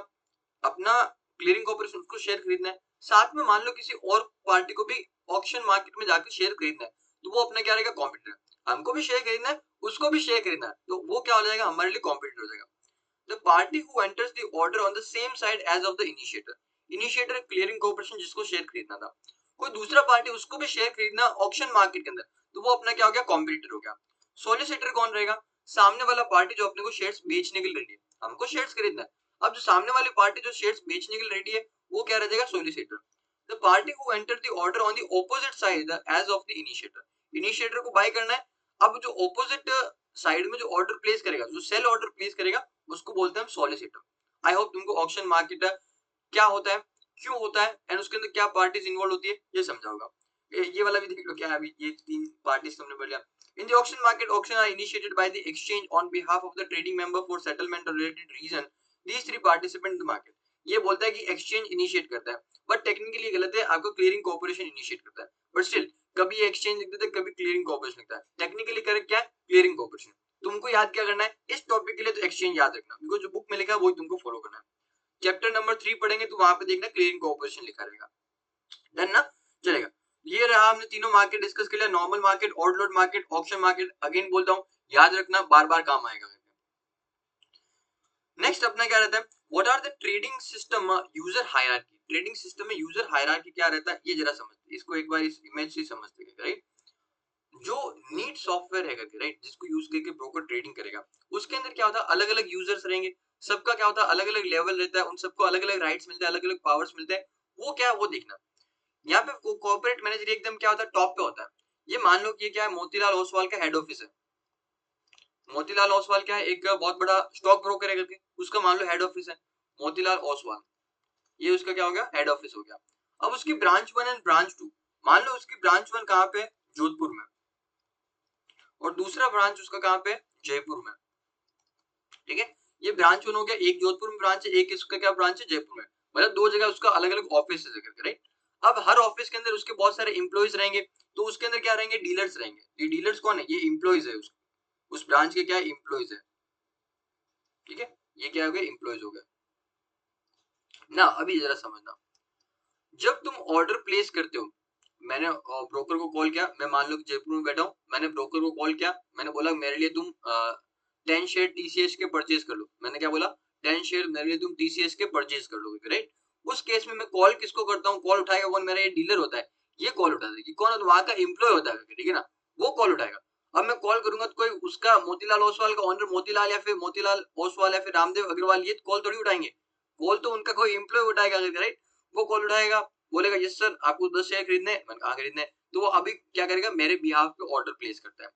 अपना क्लियरिंग कॉर्पोरेशन उसको शेयर खरीदना है, साथ में मान लो किसी और पार्टी को भी ऑक्शन मार्केट में जाकर शेयर खरीदना है, तो वो अपना क्या रहेगा, कॉम्पिटिटर। हमको भी शेयर खरीदना है, उसको भी शेयर खरीदना है, तो वो क्या हो जाएगा, हमारे लिए कॉम्पिटिटर हो जाएगा। The party who enters the order on the same side as of the initiator. Initiator clearing corporation जिसको शेयर खरीदना था, कोई दूसरा पार्टी उसको भी शेयर खरीदना ऑक्शन मार्केट के अंदर, तो वो अपना क्या हो गया, कॉम्पिटिटर हो गया। सोलिसिटर कौन रहेगा, सामने वाला पार्टी जो अपने को शेयर्स बेचने के लिए रेडी है, हमको शेयर्स खरीदना है। अब जो सामने वाली पार्टी जो शेयर्स बेचने के लिए रेडी है, वो क्या रहेगा, solicitor. The party who enter the order on the opposite side as of the initiator. Initiator को बाय करना है, अब जो ऑपोजिट साइड में जो ऑर्डर प्लेस करेगा, जो सेल ऑर्डर प्लेस करेगा, उसको बोलते हैं हम सॉलिसिटर। आई होप तुमको ऑक्शन मार्केट क्या होता है, क्यों होता है, एंड उसके अंदर क्या पार्टीज इन्वॉल्व होती है, ये समझा होगा। ये वाला भी देख लो, क्या है अभी, ये तीन पार्टीज तुमने बोल लिया। In the auction market, auction are initiated by the exchange on behalf of the trading member for settlement or related reason. These three participant in the market. ये बोलता है कि एक्सचेंज इनिशिएट करता है, बट टेक्निकली गलत है, आपको clearing corporation initiate करता है। बट स्टिल कभी एक्सचेंज लिख देते हैं, कभी क्लियरिंग कॉर्पोरेशन लिखता है, टेक्निकली करेक्ट क्या है, क्लियरिंग कॉर्पोरेशन। तुमको याद क्या करना है इस टॉपिक के लिए, तो एक्सचेंज याद रखना, बिकॉज जो बुक में लिखा है वही तुमको फॉलो करना है। चैप्टर नंबर 3 पढ़ेंगे तो वहां पे देखना क्लियरिंग कॉर्पोरेशन लिखा रहेगा। डन ना, चलेगा। ये रहा, हमने तीनों मार्केट डिस्कस कर लिया, normal market, odd load market, auction market. Again बोलता हूँ, याद रखना, बार बार काम आएगा। नेक्स्ट अपना क्या रहता है, what are the trading system user hierarchy. Trading system में यूजर हायरार्की क्या रहता है, ये जरा समझते, इसको एक बार इस इमेज से समझते हैं, राइट। जो नीट सॉफ्टवेयर है, राइट, जिसको यूज करके ब्रोकर ट्रेडिंग करेगा, उसके अंदर क्या होता है, अलग अलग यूजर्स रहेंगे, सबका क्या होता है, अलग अलग लेवल रहता है, उन सबको अलग अलग राइट्स मिलते हैं, अलग अलग पावर्स मिलते हैं। वो क्या है, वो देखना। यहाँ पे कॉर्पोरेट मैनेजर एकदम क्या होता है, टॉप पे होता है। ये मान लो कि ये क्या है, मोतीलाल ओसवाल का हेड ऑफिस है। मोतीलाल ओसवाल क्या है, एक बहुत बड़ा स्टॉक ब्रोकर है करके, उसका मान लो हेड ऑफिस है मोतीलाल ओसवाल। ये उसका क्या हो गया, हेड ऑफिस हो गया। अब उसकी ब्रांच 1 एंड ब्रांच 2, मान लो उसकी ब्रांच 1 कहाँ पे, जोधपुर में, और दूसरा ब्रांच उसका कहाँ पे, जयपुर में। ठीक है, ये ब्रांच 1 हो गया, एक जोधपुर में ब्रांच है, एक इसका क्या ब्रांच है, जयपुर में। मतलब दो जगह उसका अलग अलग ऑफिस है, राइट। अब हर ऑफिस के अंदर उसके बहुत सारे एम्प्लॉइज रहेंगे, तो उसके अंदर क्या रहेंगे, डीलर्स रहेंगे। ये डीलर्स कौन है, ये एम्प्लॉइज है, उस ब्रांच के क्या एम्प्लॉइज है। ठीक है, ये क्या हो गया, एम्प्लॉइज हो गया ना। अभी जरा समझना, जब तुम ऑर्डर प्लेस करते हो, मैंने ब्रोकर को कॉल किया, मैं मान लो कि जयपुर में बैठा हूँ, मैंने ब्रोकर को कॉल किया, मैंने बोला मेरे लिए तुम 10 शेयर टीसीएस के परचेज कर लो। मैंने क्या बोला, 10 शेयर मेरे लिए तुम टीसीएस के परचेज कर लोगे, राइट। उस केस में मैं कॉल किसको करता हूँ, कॉल उठाएगा कौन, मेरा ये डीलर होता है, ये कॉल उठा देगी कौन, वहां का एम्प्लॉय होता है, ठीक है ना, वो कॉल उठाएगा। अब मैं कॉल करूंगा तो कोई उसका मोतीलाल ओसवाल का ओनर मोतीलाल, या फिर मोतीलाल ओसवाल, या फिर रामदेव अग्रवाल, ये कॉल थोड़ी उठाएंगे। कॉल तो उनका कोई एम्प्लॉय उठाएगा, राइट। वो कॉल उठाएगा, बोलेगा यस सर आपको 10 शेयर खरीदने हैं, मैंने कहा खरीदने हैं। तो वो अभी क्या करेगा, मेरे बिहाफ पे ऑर्डर प्लेस करता है।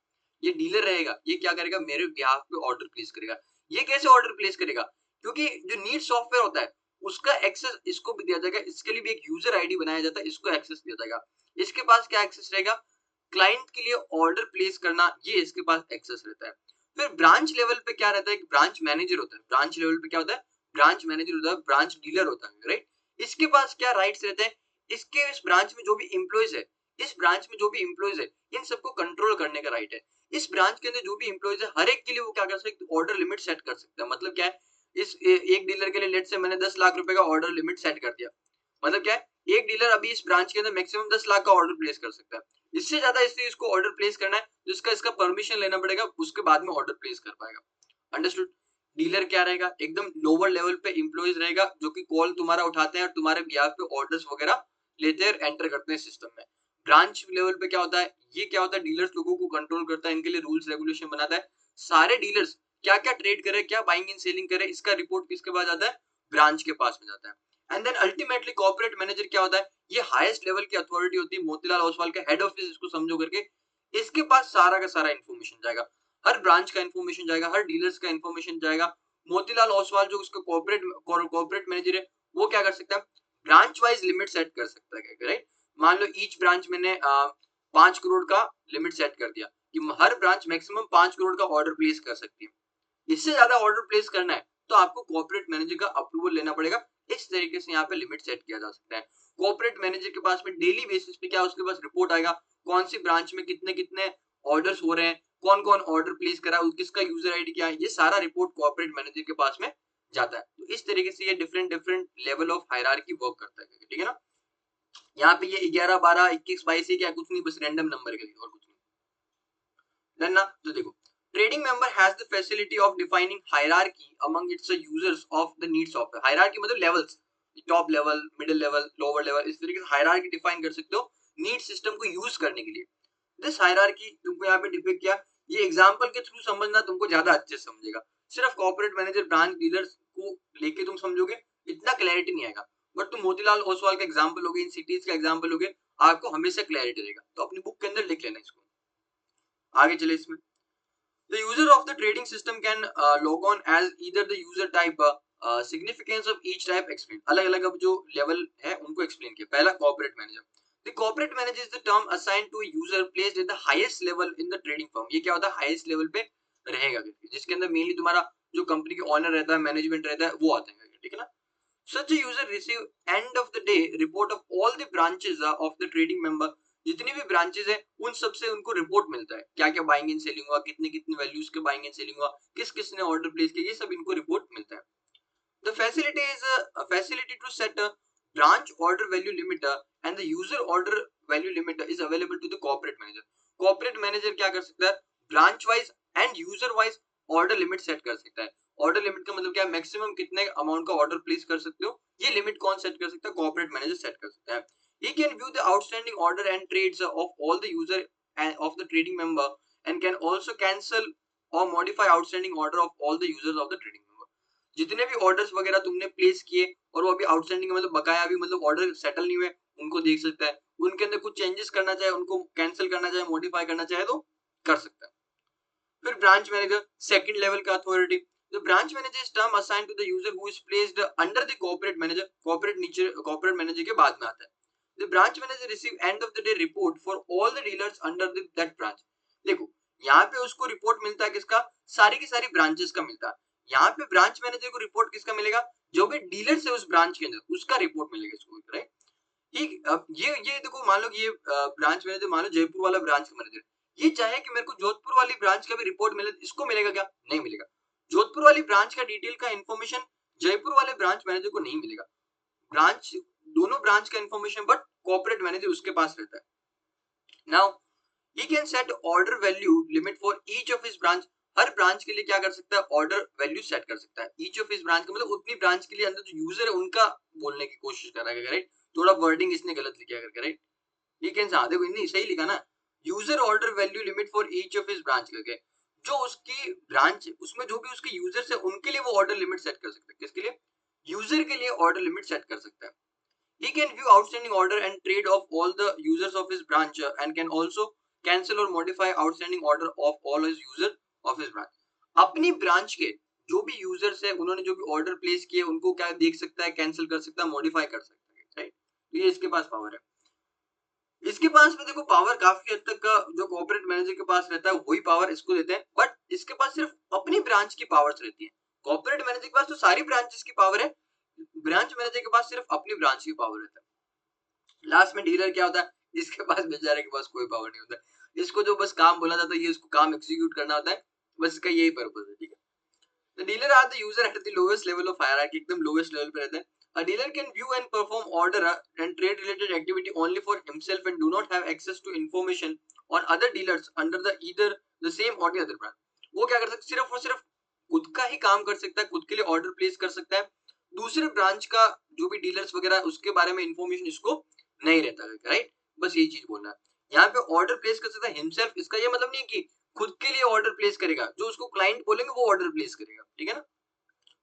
ये डीलर रहेगा, ये क्या करेगा, मेरे बिहाफ पे ऑर्डर प्लेस करेगा। ये कैसे ऑर्डर प्लेस करेगा, क्योंकि जो नीट सॉफ्टवेयर होता है उसका एक्सेस इसको भी दिया जाएगा, इसके लिए भी एक यूजर आईडी बनाया जाता है, इसको एक्सेस दिया जाएगा। इसके पास क्या एक्सेस रहेगा, क्लाइंट के लिए ऑर्डर प्लेस करना, ये इसके पास एक्सेस रहता है। फिर ब्रांच लेवल पे क्या रहता है, ब्रांच मैनेजर होता है। ब्रांच लेवल पे क्या होता है, ब्रांच मैनेजर होता है, ब्रांच डीलर होता है, राइट। इसके पास क्या राइट्स रहते हैं, इसके इस ब्रांच में जो भी एम्प्लॉइज है, इस ब्रांच में जो भी एम्प्लॉइज है, इन सबको कंट्रोल करने का राइट है। इस ब्रांच के अंदर जो भी एम्प्लॉइज है, हर एक के लिए वो क्या कर सकते हैं, ऑर्डर लिमिट सेट कर सकते हैं। मतलब क्या है, एक डीलर के लिए लेट से मैंने 10 लाख रुपए का ऑर्डर लिमिट सेट कर दिया, मतलब क्या है, एक डीलर अभी इस ब्रांच के अंदर मैक्सिमम 10 लाख का ऑर्डर प्लेस कर सकता है। इससे ज्यादा इसलिए इसको ऑर्डर प्लेस करना है तो इसका परमिशन लेना पड़ेगा, उसके बाद में ऑर्डर प्लेस कर पाएगा। अंडरस्टूड। डीलर क्या रहेगा, एकदम लोअर लेवल पे एम्प्लॉइज रहेगा, जो कि कॉल तुम्हारा उठाते हैं और तुम्हारे बिहाफ पे ऑर्डर्स वगैरह लेते हैं, एंटर करते हैं सिस्टम में। ब्रांच लेवल पे क्या होता है, ये क्या होता है, डीलर्स लोगों को कंट्रोल करता है, इनके लिए रूल्स रेगुलेशन बनाता है। सारे डीलर्स क्या क्या ट्रेड करे, क्या बाइंग एंड सेलिंग करे, इसका रिपोर्ट किसके पास जाता है, ब्रांच के पास में जाता है। And then ultimately corporate manager क्या होता है, ये हाईएस्ट लेवल की अथॉरिटी होती है, मोतीलाल ओसवाल का हेड ऑफिस इसको समझो करके। इसके पास सारा का सारा इन्फॉर्मेशन जाएगा, हर ब्रांच का इन्फॉर्मेशन जाएगा, हर डीलर्स का इन्फॉर्मेशन जाएगा। मोतीलाल ओसवाल जो उसका कॉर्पोरेट मैनेजर है, वो क्या कर सकता है, ब्रांच वाइज लिमिट सेट कर सकता है, राइट। मान लो ईच ब्रांच मैंने 5 करोड़ का लिमिट सेट कर दिया कि हर ब्रांच मैक्सिमम 5 करोड़ का ऑर्डर प्लेस कर सकती है। इससे ज्यादा ऑर्डर प्लेस करना है तो आपको कॉर्पोरेट मैनेजर का अप्रूवल लेना पड़ेगा। इस तरीके से यहाँ पे लिमिट सेट किया जा सकता है। कॉर्पोरेट मैनेजर के पास में डेली बेसिस पे क्या उसके पास रिपोर्ट आएगा, कौन सी ब्रांच में कितने कितने ऑर्डर्स हो रहे हैं, कौन कौन ऑर्डर प्लेस करा, किसका यूजर आईडी क्या है, ये सारा रिपोर्ट कॉर्पोरेट मैनेजर के पास में जाता है। तो इस तरीके से ये different different level of hierarchy work करता है, ठीक है ना। यहाँ पे ये 11 12 21 22 क्या कुछ नहीं, बस रैंडम नंबर के लिए और कुछ नहीं। डन ना। तो देखो, trading member has the facility of defining hierarchy among its users of the need software. hierarchy मतलब levels, top level, middle level, lower level, इस तरीके से हायरार्की डिफाइन कर सकते हो नीड सिस्टम को यूज करने के लिए। दिस हायरार्की तुमको यहाँ पे डिपिक्ट किया, ये एग्जांपल के थ्रू समझना तुमको ज्यादा अच्छे से समझेगा। सिर्फ कॉर्पोरेट मैनेजर ब्रांच डीलर्स को लेके तुम समझोगे इतना क्लैरिटी नहीं आएगा, बट तुम मोतीलाल ओसवाल का एग्जांपल लोगे, इन सिटीज का एग्जांपल लोगे, आपको हमेशा क्लैरिटी रहेगा। तो अपनी बुक के अंदर लिख लेना इसको। आगे चले इसमें, the user of the trading system can log on as either the user type, significance of each type explain, अलग अलग अब जो लेवल है उनको एक्सप्लेन किया। पहला corporate manager, the corporate manager is the term assigned to a user placed at the highest level in the trading firm। ये क्या होता है, हाईएस्ट लेवल पे रहेगा, जिसके अंदर मेनली तुम्हारा जो कंपनी के ऑनर रहता है, मैनेजमेंट रहता है, वो आते हैं, ठीक है ना। Such a user receive end of the day report of all the branches of the trading member। जितनी भी ब्रांचेस है उन सब से उनको रिपोर्ट मिलता है, क्या क्या बाइंग एंड सेलिंग हुआ, कितने कितने वैल्यूज के बाइंग एंड सेलिंग हुआ, किस किस ने ऑर्डर प्लेस किया, ये सब इनको रिपोर्ट मिलता है। The facility is a facility to set a branch order value limit and the user order value limit is available to the corporate manager. Corporate manager क्या कर सकता है, branch wise and user wise order limit set कर सकता है। Order limit का मतलब क्या है, मैक्सिमम कितने अमाउंट का ऑर्डर प्लेस कर सकते हो, ये लिमिट कौन सेट कर सकता है, कॉर्पोरेट मैनेजर सेट कर सकता है। He can view the outstanding order and trades of all the user and of the trading member and can also cancel or modify outstanding order of all the users of the trading member। जितने भी orders वगैरह तुमने place किए और वो अभी outstanding मतलब बकाया अभी मतलब ऑर्डर सेटल नहीं हुए, उनको देख सकता है। उनके अंदर कुछ चेंजेस करना चाहे, उनको कैंसिल करना चाहे, मॉडिफाई करना चाहे तो कर सकता है। फिर ब्रांच मैनेजर, सेकंड लेवल का authority. The branch manager is term assigned to the user who is placed under the corporate manager। corporate नीचे corporate manager के बाद में आता है। The branch manager receive end of the day report for all the dealers under that branch। देखो, यहाँ पे उसको रिपोर्ट मिलता है किसका, सारी की सारी ब्रांचेस का मिलता है। यहाँ पे ब्रांच मैनेजर को रिपोर्ट किसका मिलेगा, जो भी डीलर्स है उस ब्रांच के अंदर, उसका रिपोर्ट मिलेगा इसको, राइट। ये देखो, मान लो ये ब्रांच मैनेजर, मान लो जयपुर वाला ब्रांच मैनेजर, ये चाहे कि मेरे को जोधपुर वाली ब्रांच का भी रिपोर्ट मिले, इसको मिलेगा क्या, नहीं मिलेगा। जोधपुर वाली ब्रांच का डिटेल का इंफॉर्मेशन जयपुर वाले ब्रांच मैनेजर को नहीं मिलेगा। ब्रांच, दोनों ब्रांच का इंफॉर्मेशन बट कॉर्पोरेट मैनेजर उसके पास रहता है। Now he can set order value limit for each of his branch. Her branch के लिए क्या कर सकता है, ऑर्डर वैल्यू सेट कर सकता है। ईच ऑफ हिज ब्रांच का मतलब उतनी ब्रांच के लिए अंदर जो यूजर है उनका बोलने की कोशिश कर रहा है, राइट। थोड़ा वर्डिंग इसने गलत लिखा करके, राइट। ये कैन सा देखो, नहीं सही लिखा ना, user order value limit for each of his branch करके, जो उसकी ब्रांच उसमें जो भी उसके यूजर्स है उनके लिए वो ऑर्डर लिमिट सेट कर सकता है। किसके लिए, यूजर के लिए ऑर्डर लिमिट सेट कर सकता है। He can view outstanding order and trade of all the users of his branch and can also cancel or modify outstanding order of all his user of his branch। अपनी branch के जो भी users है, उन्होंने जो भी order place किए, उनको क्या देख सकता है, कैंसिल कर सकता है, मॉडिफाई कर सकता है, राइट। ये इसके पास पावर है। इसके पास में देखो पावर काफी हद तक का जो कॉर्पोरेट मैनेजर के पास रहता है वही पावर इसको देते हैं, बट इसके पास सिर्फ अपनी ब्रांच की पावर्स रहती है। कॉर्पोरेट मैनेजर के पास तो सारी ब्रांचेस की पावर है, ब्रांच मैनेजर के पास सिर्फ अपनी ब्रांच की पावर रहता है। लास्ट में डीलर क्या होता है, इसके पास बेचारे के पास कोई पावर नहीं होता है। इसको जो बस काम बोला जाता है, ये इसको काम एग्जीक्यूट करना होता है, बस इसका यही पर्पस है, ठीक है। The dealer are the user at the lowest level of hierarchy, एकदम lowest level पे रहते हैं। A dealer can view and perform order and trade related activity only for himself and do not have access to information on other dealers under the either the same or the other brand। वो क्या कर सकता है, सिर्फ और सिर्फ खुद का ही काम कर सकता है, खुद के लिए ऑर्डर प्लेस कर सकता है। दूसरे ब्रांच का जो भी डीलर्स वगैरह उसके बारे में इंफॉर्मेशन इसको नहीं रहता है, राइट। बस यही चीज बोलना है। यहाँ पे ऑर्डर प्लेस कर सकता है हिमसेल्फ, इसका ये मतलब नहीं है कि खुद के लिए ऑर्डर प्लेस करेगा, जो उसको क्लाइंट बोलेंगे वो ऑर्डर प्लेस करेगा, ठीक है ना।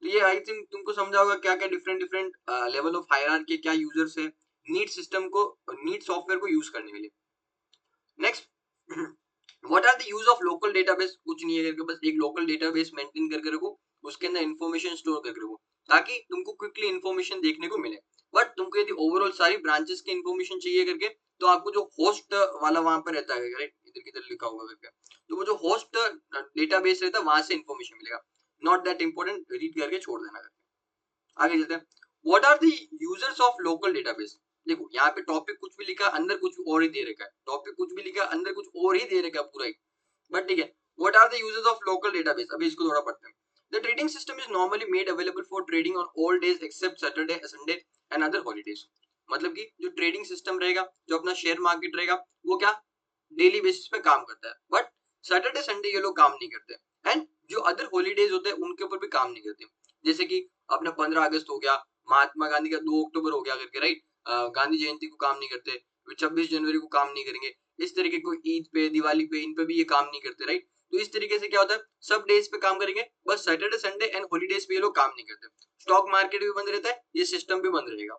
तो ये आई थिंक तुमको समझा होगा क्या क्या different different level of hierarchy, क्या यूजर्स है नीड सिस्टम को, नीड सॉफ्टवेयर को यूज करने के लिए। Next, what are the use of local database. कुछ नहीं है करके बस एक लोकल डेटाबेस मेंटेन करके रखो, उसके अंदर इंफॉर्मेशन स्टोर करके रखो, ताकि तुमको क्विकली इंफॉर्मेशन देखने को मिले। बट तुमको यदि ओवरऑल सारी ब्रांचेस की इंफॉर्मेशन चाहिए करके, तो आपको जो होस्ट वाला वहां पर रहता है, राइट, इधर किधर लिखा होगा करके, तो वो जो होस्ट डेटाबेस रहता है वहां से इंफॉर्मेशन मिलेगा। नॉट दैट इंपॉर्टेंट, रीड करके छोड़ देना करके। आगे चलते हैं, what are the users of local database. देखो यहाँ पे टॉपिक कुछ भी लिखा, अंदर कुछ और ही दे रखा है, टॉपिक कुछ भी लिखा, अंदर कुछ और ही दे रखा है पूरा ही, बट ठीक है। What are the users of local database, अभी इसको थोड़ा पढ़ते हैं। The trading system is normally made available for trading on all days except Saturday, Sunday and other holidays. मतलब कि जो ट्रेडिंग सिस्टम रहेगा, जो अपना शेयर मार्केट रहेगा, वो क्या डेली बेसिस पे काम करता है, बट सैटरडे संडे ये लोग काम नहीं करते। एंड जो अदर हॉलीडेज होते हैं उनके ऊपर भी काम नहीं करते। जैसे कि अपना 15 अगस्त हो गया, महात्मा गांधी का 2 अक्टूबर हो गया करके, राइट, गांधी जयंती को काम नहीं करते, 26 जनवरी को काम नहीं करेंगे, इस तरीके को ईद पे, दिवाली पे, इन पे भी ये काम नहीं करते, राइट। तो इस तरीके से क्या होता है, सब डेज पे काम करेंगे, बस सैटरडे संडे एंड हॉलीडेज पे ये लोग काम नहीं करते। स्टॉक मार्केट भी बंद रहता है, ये सिस्टम भी बंद रहेगा।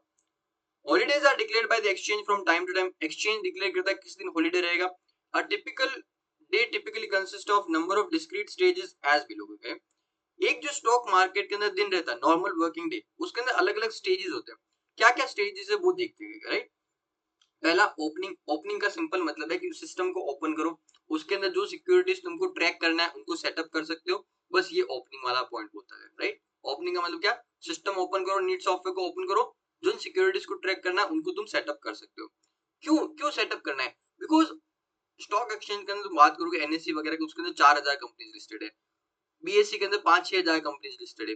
Holidays are declared by the exchange from time to time. Exchange declare करता है किस दिन हॉलीडे रहेगा। A typical day typically consist of number of discrete stages as below. एक जो स्टॉक मार्केट के अंदर दिन रहता है, नॉर्मल वर्किंग डे, उसके अंदर अलग अलग स्टेजेस होते हैं। क्या क्या स्टेजेस है वो देखते हैं, राइट। पहला ओपनिंग। ओपनिंग का सिंपल मतलब है कि सिस्टम को ओपन करो, उसके अंदर जो सिक्योरिटीज तुमको ट्रैक करना है उनको सेटअप कर सकते हो, बस ये ओपनिंग वाला पॉइंट होता है, राइट। ओपनिंग का मतलब क्या, सिस्टम ओपन करो, नीट सॉफ्टवेयर को ओपन करो, जो सिक्योरिटीज को ट्रैक करना है उनको तुम सेटअप कर सकते हो। क्यों क्यों सेटअप करना है? बिकॉज स्टॉक एक्सचेंज के अंदर तुम बात करोगे एनएससी वगैरह के, उसके अंदर 4000 कंपनीज लिस्टेड है, बीएससी के अंदर 5-6 हजार कंपनीज लिस्टेड है।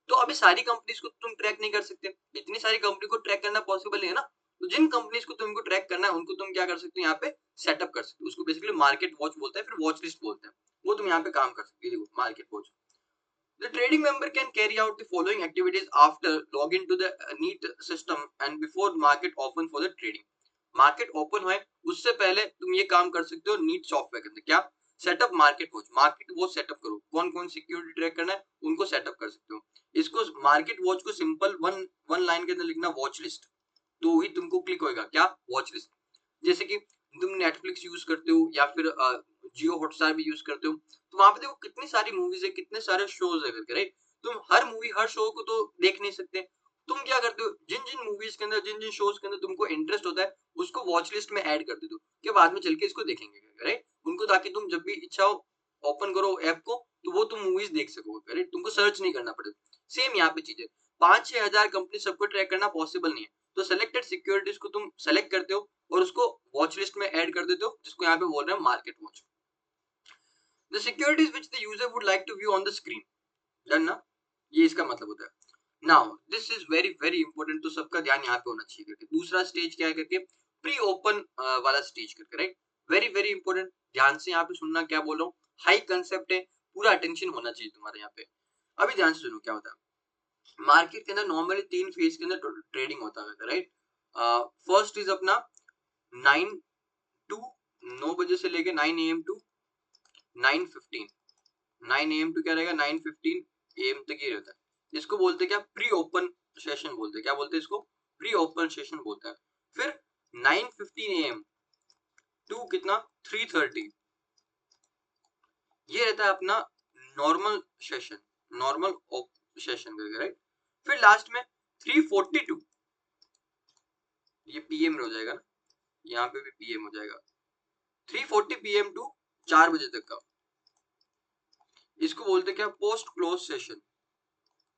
तो अभी सारी कंपनीज को तुम ट्रैक नहीं कर सकते, इतनी सारी कंपनी को ट्रैक करना पॉसिबल नहीं है ना। तो जिन कंपनीज को तुमको ट्रैक करना है उनको तुम क्या कर सकते हो, यहाँ पे सेटअप कर सकते हो। उसको बेसिकली मार्केट वॉच बोलते हैं, फिर वॉच लिस्ट बोलते हैं, वो तुम यहाँ पे काम कर सकते हो, market watch. The trading member can carry out the following activities after log into the NEAT system and before market open for the trading. Market open हुए उससे पहले तुम ये काम कर सकते हो नीट सॉफ्टवेयर के अंदर। क्या? Setup market watch. Market watch setup करो, कौन कौन सिक्योरिटी ट्रैक करना है उनको सेटअप कर सकते हो। इसको मार्केट वॉच को सिंपल वन लाइन के अंदर लिखना, वॉच लिस्ट, तो ही तुमको क्लिक होएगा। क्या? Watch list. जैसे कि तुम नेटफ्लिक्स यूज करते हो या फिर जियो हॉटस्टार भी यूज करते हो, तो वहां पे देखो कितनी सारी मूवीज है, कितने सारे शोज है करके, राइट। तुम हर मूवी हर शो को तो देख नहीं सकते। तुम क्या करते हो, जिन जिन मूवीज के अंदर, जिन जिन शोज के अंदर तुमको इंटरेस्ट होता है उसको वॉच लिस्ट में ऐड कर देते हो कि बाद में चल के इसको देखेंगे, राइट उनको, ताकि तुम जब भी इच्छा हो ओपन करो ऐप को तो वो तुम मूवीज देख सको, राइट, तुमको सर्च नहीं करना पड़े। सेम यहाँ पे चीज है, 5-6 हजार कंपनी सबको ट्रैक करना पॉसिबल नहीं है, तो सेलेक्टेड सिक्योरिटीज को तुम सेलेक्ट करते हो और उसको वॉच लिस्ट में ऐड कर देते हो, जिसको यहाँ पे बोल रहे हैं market watch. The securities which the user would like to view on the screen. Done ना? ये इसका मतलब होता है। Now this is very very important, तो सबका ध्यान यहाँ पे होना चाहिए करके। दूसरा स्टेज क्या है करके, प्री ओपन वाला स्टेज करके, राइट। वेरी वेरी इंपॉर्टेंट, ध्यान से यहाँ पे सुनना क्या बोल रहा हूँ, हाई कंसेप्ट है, पूरा अटेंशन होना चाहिए तुम्हारे यहाँ पे। अभी ध्यान से सुनो क्या होता है। मार्केट के अंदर नॉर्मली 3 फेज के अंदर ट्रेडिंग होता है, राइट। फर्स्ट इज अपना 9 टू 9 बजे से लेके 9 AM टू 9:15। 9 AM टू क्या रहेगा, 9:15 AM तक ही रहता है। इसको बोलते हैं क्या, प्री ओपन सेशन बोलते हैं। क्या बोलते हैं इसको? प्री ओपन सेशन बोलते हैं। फिर 9:15 AM टू कितना, 3:30, ये रहता है अपना नॉर्मल सेशन, नॉर्मल सेशन करके, राइट। फिर लास्ट में 3:42, ये पीएम में हो जाएगा ना, यहाँ पे भी पीएम हो जाएगा। 3:40 PM टू 4 बजे तक का, इसको बोलते क्या, post close session,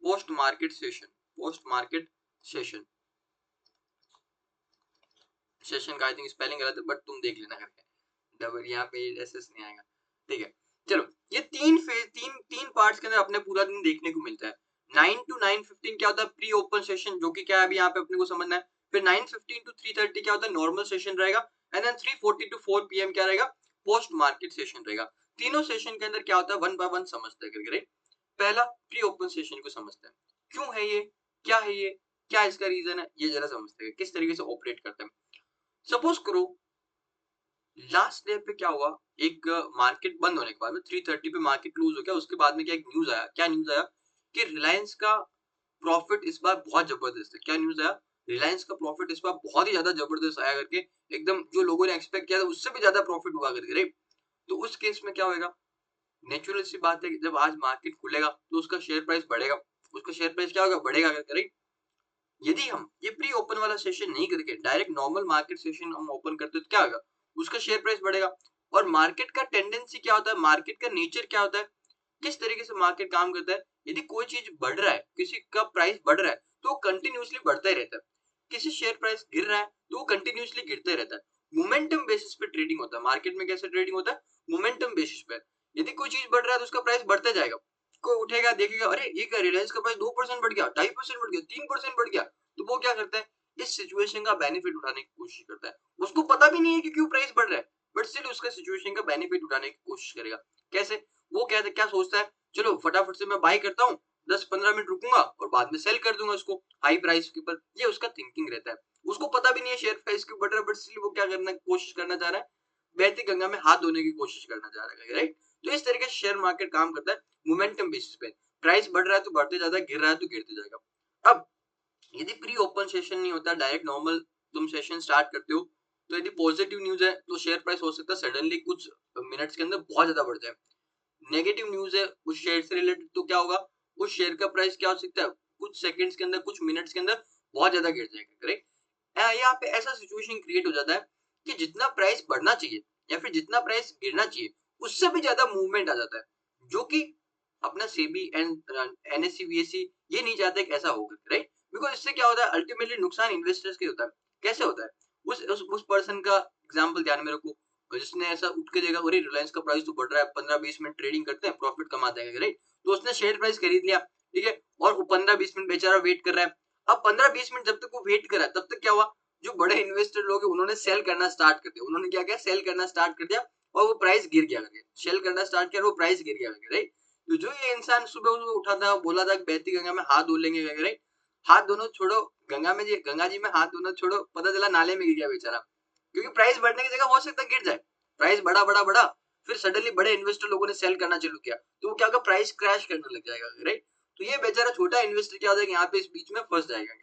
post market session, post market session. Session का आई थिंक स्पेलिंग गलत है, बट तुम देख लेना करके, डबल यहाँ पे एसएस नहीं आएगा, ठीक है। चलो, ये तीन पार्ट्स के अंदर अपने पूरा दिन देखने को मिलता है। 9 टू 9:15 क्या होता है, प्री ओपन सेशन, जो कि क्या है अभी यहाँ पे अपने को समझना है। फिर 9:15 टू 3:30 क्या होता है, नॉर्मल सेशन रहेगा। एंड देन 3:40 टू 4 PM क्या रहेगा, पोस्ट मार्केट सेशन रहेगा। तीनों सेशन के अंदर क्या होता है, वन बाय वन समझते हैं करके, राइट। पहला प्री ओपन सेशन को समझते हैं, क्यों है ये, क्या है ये, क्या इसका रीजन है, ये जरा समझते हैं किस तरीके से ऑपरेट करते हैं। सपोज करो लास्ट डे पे क्या हुआ, एक मार्केट बंद होने के बाद में 3:30 पे मार्केट क्लोज हो गया, उसके बाद में क्या एक न्यूज आया, क्या न्यूज आया कि रिलायंस का प्रॉफिट इस बार बहुत जबरदस्त है। क्या न्यूज आया, रिलायंस का प्रॉफिट इस बार बहुत ही ज्यादा जबरदस्त आया करके, एकदम जो लोगों ने एक्सपेक्ट किया था उससे भी ज्यादा प्रॉफिट हुआ करके, राइट। तो उस केस में क्या होगा, नेचुरल सी बात है कि जब आज मार्केट खुलेगा तो उसका शेयर प्राइस बढ़ेगा, उसका शेयर प्राइस क्या होगा, बढ़ेगा करके, राइट। यदि हम ये प्री ओपन वाला सेशन नहीं करके डायरेक्ट नॉर्मल मार्केट सेशन हम ओपन करते हैं तो क्या होगा, उसका शेयर प्राइस बढ़ेगा। और मार्केट का टेंडेंसी क्या होता है, मार्केट का नेचर क्या होता है, किस तरीके से मार्केट काम करता है, यदि कोई चीज बढ़ रहा है, किसी का प्राइस बढ़ रहा है तो वो कंटिन्यूअसली बढ़ता ही रहता है। किसी शेयर प्राइस गिर रहा है तो वो कंटिन्यूअसली गिरता ही रहता है। मोमेंटम बेसिस पे ट्रेडिंग होता है मार्केट में। कैसे ट्रेडिंग होता है, मोमेंटम बेसिस पे। यदि कोई चीज बढ़ रहा है तो उसका प्राइस बढ़ता जाएगा, कोई उठेगा देखेगा अरे ये क्या रिलायंस का प्राइस 2% बढ़ गया, 2.5% बढ़ गया, 3% बढ़ गया, तो वो क्या करता है इस सिचुएशन का बेनिफिट उठाने की कोशिश करता है। उसको पता भी नहीं है कि क्यों प्राइस बढ़ रहा है, बट स्टिल उसका सिचुएशन का बेनिफिट उठाने की कोशिश करेगा। कैसे? वो क्या सोचता है, चलो फटाफट से मैं बाय करता हूँ, 10-15 मिनट रुकूंगा और बाद में सेल कर दूंगा उसको हाई प्राइस के ऊपर। ये उसका थिंकिंग रहता है। उसको पता भी नहीं है शेयर प्राइस क्यों बढ़ रहा है, बट स्टिल वो क्या करना कोशिश करना चाह रहा है, बहती गंगा में हाथ धोने की कोशिश करना चाह रहा है, राइट? तो इस तरीके से शेयर मार्केट काम करता है मोमेंटम बेसिस पे। प्राइस बढ़ रहा है तो बढ़ते जाता है, गिर रहा है तो गिरते जाएगा। अब यदि प्री ओपन सेशन नहीं होता, डायरेक्ट नॉर्मल तुम सेशन स्टार्ट करते हो, तो यदि पॉजिटिव न्यूज है तो शेयर प्राइस हो सकता है सडनली कुछ मिनट्स के अंदर बहुत ज्यादा बढ़ जाए। नेगेटिव न्यूज है उस शेयर से रिलेटेड तो क्या होगा, उस शेयर का प्राइस क्या हो सकता है कुछ सेकंड्स के अंदर, कुछ मिनट्स के अंदर बहुत ज्यादा गिर जाएगा, करेक्ट? यहाँ पे ऐसा सिचुएशन क्रिएट हो जाता है कि जितना प्राइस बढ़ना चाहिए या फिर जितना प्राइस गिरना चाहिए उससे भी ज्यादा मूवमेंट आ जाता है, जो कि अपना सेबी एंड एनएससी बीएससी ये नहीं चाहते कि ऐसा होगा, राइट? बिकॉज इससे क्या होता है अल्टीमेटली नुकसान इन्वेस्टर्स के होता है। कैसे होता है? उस पर्सन का एग्जांपल ध्यान में रखो जिसने ऐसा उठ के देखा अरे रिलायंस का प्राइस तो बढ़ रहा है, 15-20 मिनट ट्रेडिंग करते हैं प्रॉफिट कमाते हैं, राइट? तो उसने शेयर प्राइस खरीद लिया, ठीक है, और वो 15-20 मिनट बेचारा वेट कर रहा है। अब 15-20 मिनट जब तक वो वेट कर रहा है तब तक क्या हुआ, जो बड़े इन्वेस्टर लोग हैं उन्होंने सेल करना स्टार्ट कर दिया। उन्होंने क्या किया, सेल करना स्टार्ट कर दिया और वो प्राइस गिर गया करके, सेल करना स्टार्ट किया और वो प्राइस गिर गया करके, राइट? तो जो ये इंसान सुबह सुबह उठा था बोला था कि बहती गंगा में हाथ धो लेंगे करके, राइट? हाथ दोनों छोड़ो, गंगा जी में हाथ धोना छोड़ो, पता चला नाले में गिर गया बेचारा। क्योंकि प्राइस बढ़ने की जगह हो सकता है गिर जाए। प्राइस बढ़ा बढ़ा बढ़ा, फिर सडनली बड़े इन्वेस्टर लोगों ने सेल करना चालू किया, तो वो क्या होगा, प्राइस क्रैश करने लग जाएगा, राइट? तो ये बेचारा छोटा इन्वेस्टर क्या हो जाएगा, यहाँ पे इस बीच में फंस जाएगा।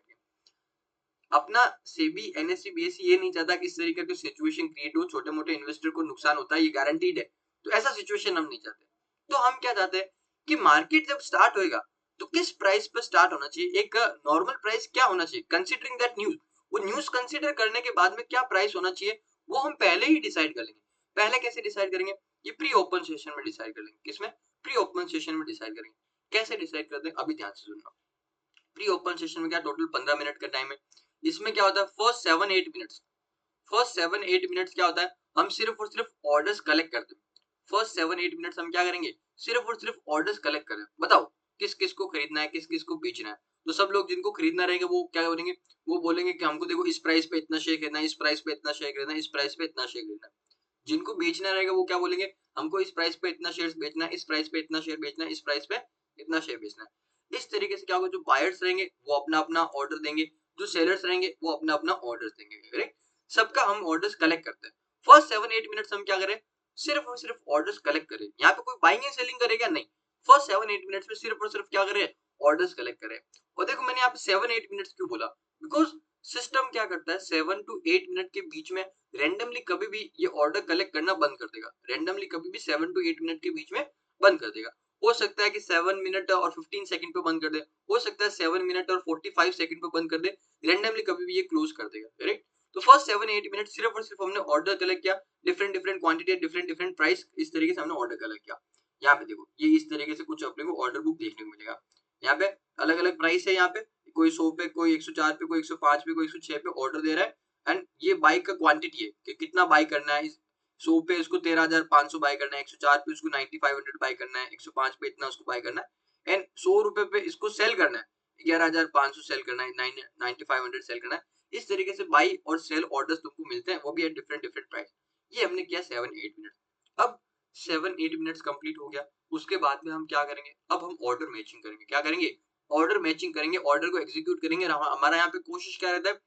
अपना सेबी एनएससी बीएससी ये नहीं चाहता कि इस तरीके की सिचुएशन क्रिएट हो, छोटे मोटे इन्वेस्टर को नुकसान होता है, ये गारंटीड है। तो ऐसा सिचुएशन हम नहीं चाहते। तो हम क्या चाहते हैं कि मार्केट जब स्टार्ट होएगा तो किस प्राइस पर स्टार्ट होना चाहिए, एक नॉर्मल प्राइस क्या होना चाहिए कंसिडरिंग दैट न्यूज। वो न्यूज कंसिडर करने के बाद में क्या प्राइस होना चाहिए वो हम पहले ही डिसाइड कर लेंगे। पहले कैसे डिसाइड करेंगे, ये प्री ओपन सेशन में डिसाइड कर लेंगे। किसमें? प्री ओपन सेशन में डिसाइड करेंगे। कैसे डिसाइड करते हैं अभी ध्यान से सुनना। प्री ओपन सेशन में क्या टोटल 15 मिनट का टाइम है। इसमें क्या होता है फर्स्ट 7-8 मिनट्स क्या होता है, हम सिर्फ और सिर्फ ऑर्डर्स कलेक्ट करते हैं। फर्स्ट 7-8 मिनट्स हम क्या करेंगे, सिर्फ और सिर्फ ऑर्डर्स कलेक्ट करें। बताओ किस किस को खरीदना है, किस किस को बेचना है। तो सब लोग जिनको खरीदना रहेगा वो क्या करेंगे, वो बोलेंगे कि हमको देखो इस प्राइस पे इतना शेयर खरीदना है, इस प्राइस पे इतना शेयर खरीदना है, इस प्राइस पे इतना शेयर खरीदना है। जिनको बेचना रहेगा वो क्या बोलेंगे, हमको इस प्राइस पे इतना शेयर बेचना है, इस प्राइस पे इतना शेयर बेचना है, इस प्राइस पे इतना शेयर बेचना है। इस तरीके से क्या होगा, जो बायर्स रहेंगे वो अपना अपना ऑर्डर देंगे, जो सेलर्स रहेंगे वो अपना अपना ऑर्डर देंगे, करेक्ट? सबका हम ऑर्डर्स कलेक्ट करते हैं। फर्स्ट 7-8 मिनट्स हम क्या करें, सिर्फ और सिर्फ ऑर्डर्स कलेक्ट करें। यहाँ पे कोई बाइंग एंड सेलिंग करेगा नहीं। फर्स्ट 7-8 मिनट्स में सिर्फ और सिर्फ क्या करें, ऑर्डर्स कलेक्ट करें। और देखो मैंने यहाँ पे 7-8 मिनट्स क्यों बोला, बिकॉज सिस्टम क्या करता है 7 to 8 मिनट के बीच में रेंडमली कभी भी ये ऑर्डर कलेक्ट करना बंद कर देगा। रेंडमली कभी भी 7 to 8 मिनट के बीच में बंद कर देगा। हो सकता है कि 7 मिनट और 15 सेकंड पे बंद कर दे, हो सकता है 7 मिनट और 45 सेकंड पे बंद कर दे। रेंडमली कभी भी ये क्लोज कर देगा, करेक्ट? तो फर्स्ट 7-8 मिनट सिर्फ और सिर्फ हमने ऑर्डर कलेक्ट किया, different different quantity, different different price, इस तरीके से हमने ऑर्डर कलेक्ट किया। यहाँ पे देखो ये इस तरीके से कुछ अपने को ऑर्डर बुक देखने को मिलेगा। यहाँ पे अलग अलग प्राइस है, यहाँ पे कोई 100 पे, कोई 104 पे, कोई 105 पे, कोई 106 पे ऑर्डर दे रहा है। एंड ये बाई का क्वांटिटी है कि कितना बाई करना है। 100 पे इसको 13,500 बाई करना है, 104 पे उसको 9500 बाई करना है, 105 पे इतना उसको बाई करना है, एंड 100 रुपए पे इसको सेल करना है, 11,500 सेल करना है, 9500 सेल करना है। इस तरीके से बाई और सेल ऑर्डर्स तुमको मिलते हैं, वो भी एट डिफरेंट डिफरेंट प्राइस। ये हमने किया 7-8 मिनट। अब 7-8 मिनट्स कंप्लीट हो गया, उसके बाद में हम क्या करेंगे, अब हम ऑर्डर मैचिंग करेंगे। क्या करेंगे, ऑर्डर मैचिंग करेंगे, ऑर्डर को एग्जीक्यूट करेंगे। हमारा यहाँ पे कोशिश क्या रहता है,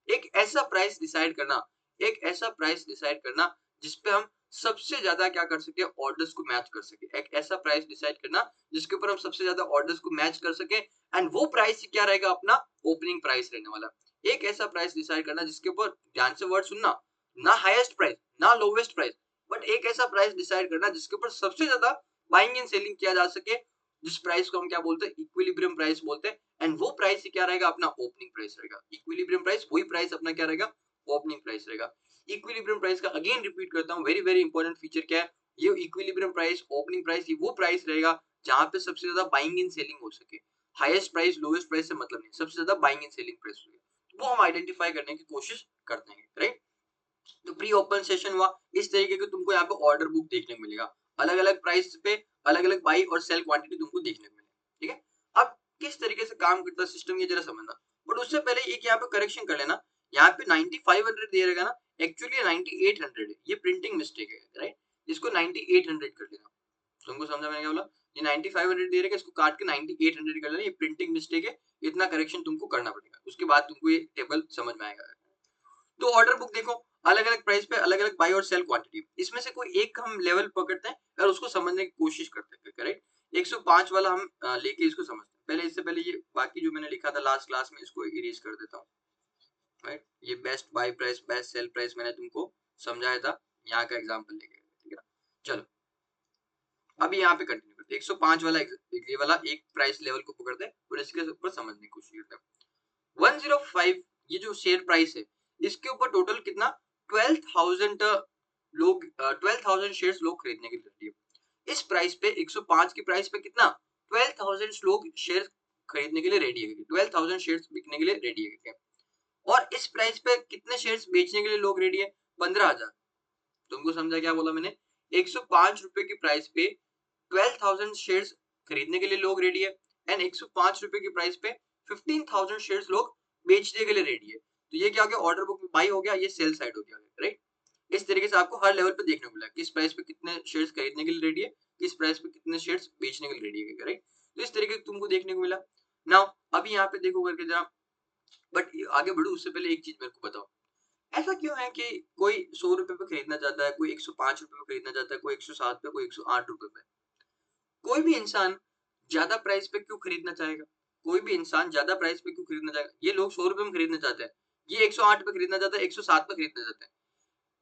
एक ऐसा प्राइस डिसाइड करना, एक ऐसा प्राइस डिसाइड करना जिसपे हम सबसे ज्यादा क्या कर सके, ऑर्डर्स को मैच कर सके। एक ऐसा प्राइस डिसाइड करना जिसके ऊपर हम सबसे ज्यादा ऑर्डर्स को मैच कर सके, एंड वो प्राइस क्या रहेगा, अपना ओपनिंग प्राइस रहने वाला। एक ऐसा प्राइस डिसाइड करना जिसके ऊपर, ध्यान से वर्ड सुनना, ना हाईएस्ट प्राइस ना लोवेस्ट प्राइस, बट एक ऐसा प्राइस डिसाइड करना जिसके ऊपर सबसे ज्यादा बाइंग एंड सेलिंग किया जा सके, जिस प्राइस को हम क्या बोलते हैं, इक्विलिब्रियम प्राइस बोलते हैं। एंड वो प्राइस क्या रहेगा, अपना ओपनिंग प्राइस रहेगा। इक्विलिब्रियम प्राइस वही प्राइस अपना क्या रहेगा, ओपनिंग प्राइस रहेगा। इक्विलिब्रियम प्राइस का अगेन रिपीट करता हूँ, वेरी वेरी इंपॉर्टेंट फीचर क्या है, ये इक्विलिब्रियम प्राइस, ओपनिंग प्राइस, ये वो प्राइस रहेगा जहां पे सबसे ज्यादा बाइंग एंड सेलिंग हो सके। हाईएस्ट प्राइस लोएस्ट प्राइस से मतलब नहीं, सबसे ज्यादा बाइंग एंड सेलिंग प्राइस वो हम आइडेंटिफाई करने की कोशिश करते हैं, राइट? तो प्री ओपन सेशन हुआ, इस तरीके के तुमको यहाँ पे ऑर्डर बुक देखने को मिलेगा। अलग अलग प्राइस पे अलग अलग बाई और सेल क्वांटिटी तुमको देखने को मिले, ठीक है। अब किस तरीके से काम करता है सिस्टम ये जरा समझना, बट उससे पहले एक यहाँ पे करेक्शन कर लेना, यहाँ पे 9500 दे रहेगा ना, एक्चुअली 9800 है, ये प्रिंटिंग मिस्टेक है, राइट। इसको 9800 कर लेना, तुमको समझा मैंने क्या बोला, ये 9500 दे रहेगा, इसको काट के 9800 कर लेना, ये प्रिंटिंग मिस्टेक है, इतना करेक्शन तुमको करना पड़ेगा, उसके बाद तुमको ये टेबल समझ में आएगा। तो ऑर्डर बुक देखो, अलग अलग प्राइस पे अलग अलग बाई और सेल क्वांटिटी, इसमें से कोई एक हम लेवल पकड़ते हैं और उसको समझने की कोशिश करते हैं, करेक्ट। 105 वाला हम लेके इसको समझते हैं। पहले इससे पहले ये बाकी जो मैंने लिखा था लास्ट क्लास में, इसको इरेज कर देता हूँ, राइट। ये best buy price best sell price मैंने तुमको समझाया था, यहाँ का एग्जांपल लेके, ठीक है। चलो अभी यहाँ पे कंटिन्यू करते हैं, 105 वाला ये वाला एक प्राइस लेवल को पकड़ते हैं और इसके ऊपर समझने की कोशिश करते हैं। 105 ये जो शेयर प्राइस है, इसके ऊपर टोटल कितना 12,000 लोग 12,000 शेयर्स लोग खरीदने के लिए रेडी है। इस प्राइस पे 105 की प्राइस पे कितना 12,000 लोग शेयर खरीदने के लिए रेडी है, 12,000 शेयर्स बिकने के लिए रेडी है। और इस प्राइस पे कितने शेयर्स बेचने के लिए लोग रेडी है 15,000। तुमको समझा क्या बोला मैंने, 105 रुपए की प्राइस पे 12,000 शेयर्स खरीदने के लिए लोग रेडी है, एंड 105 रुपए की प्राइस पे 15,000 शेयर्स लोग बेचने के लिए रेडी है। तो ये क्या हो गया, ऑर्डर बुक में बाई हो गया, ये सेल साइड हो गया, राइट। इस तरीके से आपको हर लेवल पे देखने को मिला किस प्राइस पे कितने शेयर्स खरीदने के लिए रेडी है, किस प्राइस पे कितने शेयर्स बेचने के लिए रेडी है, राइट। तो इस तरीके से तुमको देखने को मिला। नाउ अभी यहाँ पे देखो करके जरा, बट आगे बढ़ू उससे पहले एक चीज मेरे को बताओ, ऐसा क्यों है कि कोई 100 रुपए पे खरीदना चाहता है, कोई 105 रुपए पे खरीदना चाहता है, कोई 107 पे, कोई 108 रुपए पे। कोई भी इंसान ज्यादा प्राइस पे क्यों खरीदना चाहेगा, कोई भी इंसान ज्यादा प्राइस पे क्यों खरीदना चाहेगा। ये लोग 100 रुपए में खरीदना चाहते हैं, ये 108 पे खरीदना चाहता है, 107 पे खरीदना चाहता है।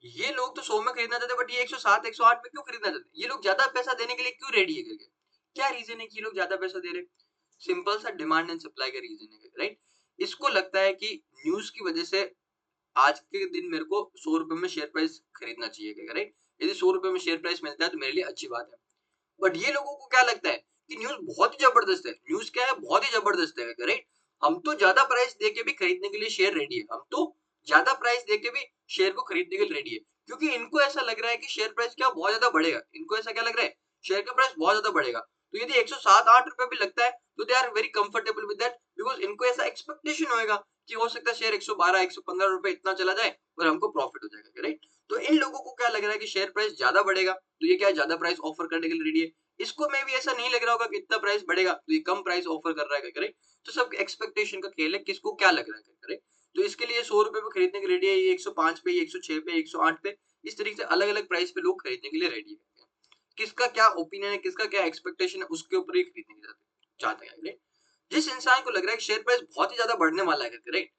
ये लोग तो 100 में खरीदना चाहते हैं, बट ये 107 108 पे क्यों खरीदना चाहते हैं, ये लोग ज्यादा पैसा देने के लिए क्यों रेडी है करके। क्या रीजन है कि ये लोग ज्यादा पैसा दे रहे हैं, सिंपल सा डिमांड एंड सप्लाई का रीजन है, राइट। इसको लगता है कि न्यूज की वजह से आज के दिन मेरे को 100 रुपए में शेयर प्राइस खरीदना चाहिए, राइट। यदि 100 रुपए में शेयर प्राइस मिलता है तो मेरे लिए अच्छी बात है। बट ये लोगों को क्या लगता है कि न्यूज बहुत ही जबरदस्त है, न्यूज क्या है बहुत ही जबरदस्त है, राइट। हम तो ज्यादा प्राइस देके भी खरीदने के लिए शेयर रेडी है, हम तो ज्यादा प्राइस देके भी शेयर को खरीदने के लिए रेडी है, क्योंकि इनको ऐसा लग रहा है कि शेयर प्राइस क्या बहुत ज्यादा बढ़ेगा, इनको ऐसा क्या लग रहा है शेयर का प्राइस बहुत ज्यादा बढ़ेगा। तो यदि 107-8 रुपए भी लगता है तो they are very comfortable with that, because इनको ऐसा एक्सपेक्टेशन होएगा कि हो सकता है शेयर 112 115 रुपए इतना चला जाए और हमको प्रॉफिट हो जाएगा, राइट। तो इन लोगों को क्या लग रहा है कि शेयर प्राइस ज्यादा बढ़ेगा, तो ये क्या ज्यादा प्राइस ऑफर करने के लिए रेडी है। इसको में भी ऐसा नहीं लग रहा होगा कि इतना प्राइस बढ़ेगा तो ये कम प्राइस ऑफर कर रहा है, करेक्ट। तो सब एक्सपेक्टेशन का खेल है, किसको क्या लग रहा है, करेक्ट। तो इसके लिए 100 रुपए पे खरीदने के लिए रेडी है, ये 105 पे, ये 106 पे, 108 पे, इस तरीके से अलग अलग प्राइस पे लोग खरीदने के लिए रेडी है। किसका क्या ओपिनियन है, किसका क्या एक्सपेक्टेशन है, उसके ऊपर ही खरीदने के चाहते हैं, राइट। जिस इंसान को लग रहा है कि शेयर प्राइस बहुत ही ज्यादा बढ़ने वाला है, करेक्ट,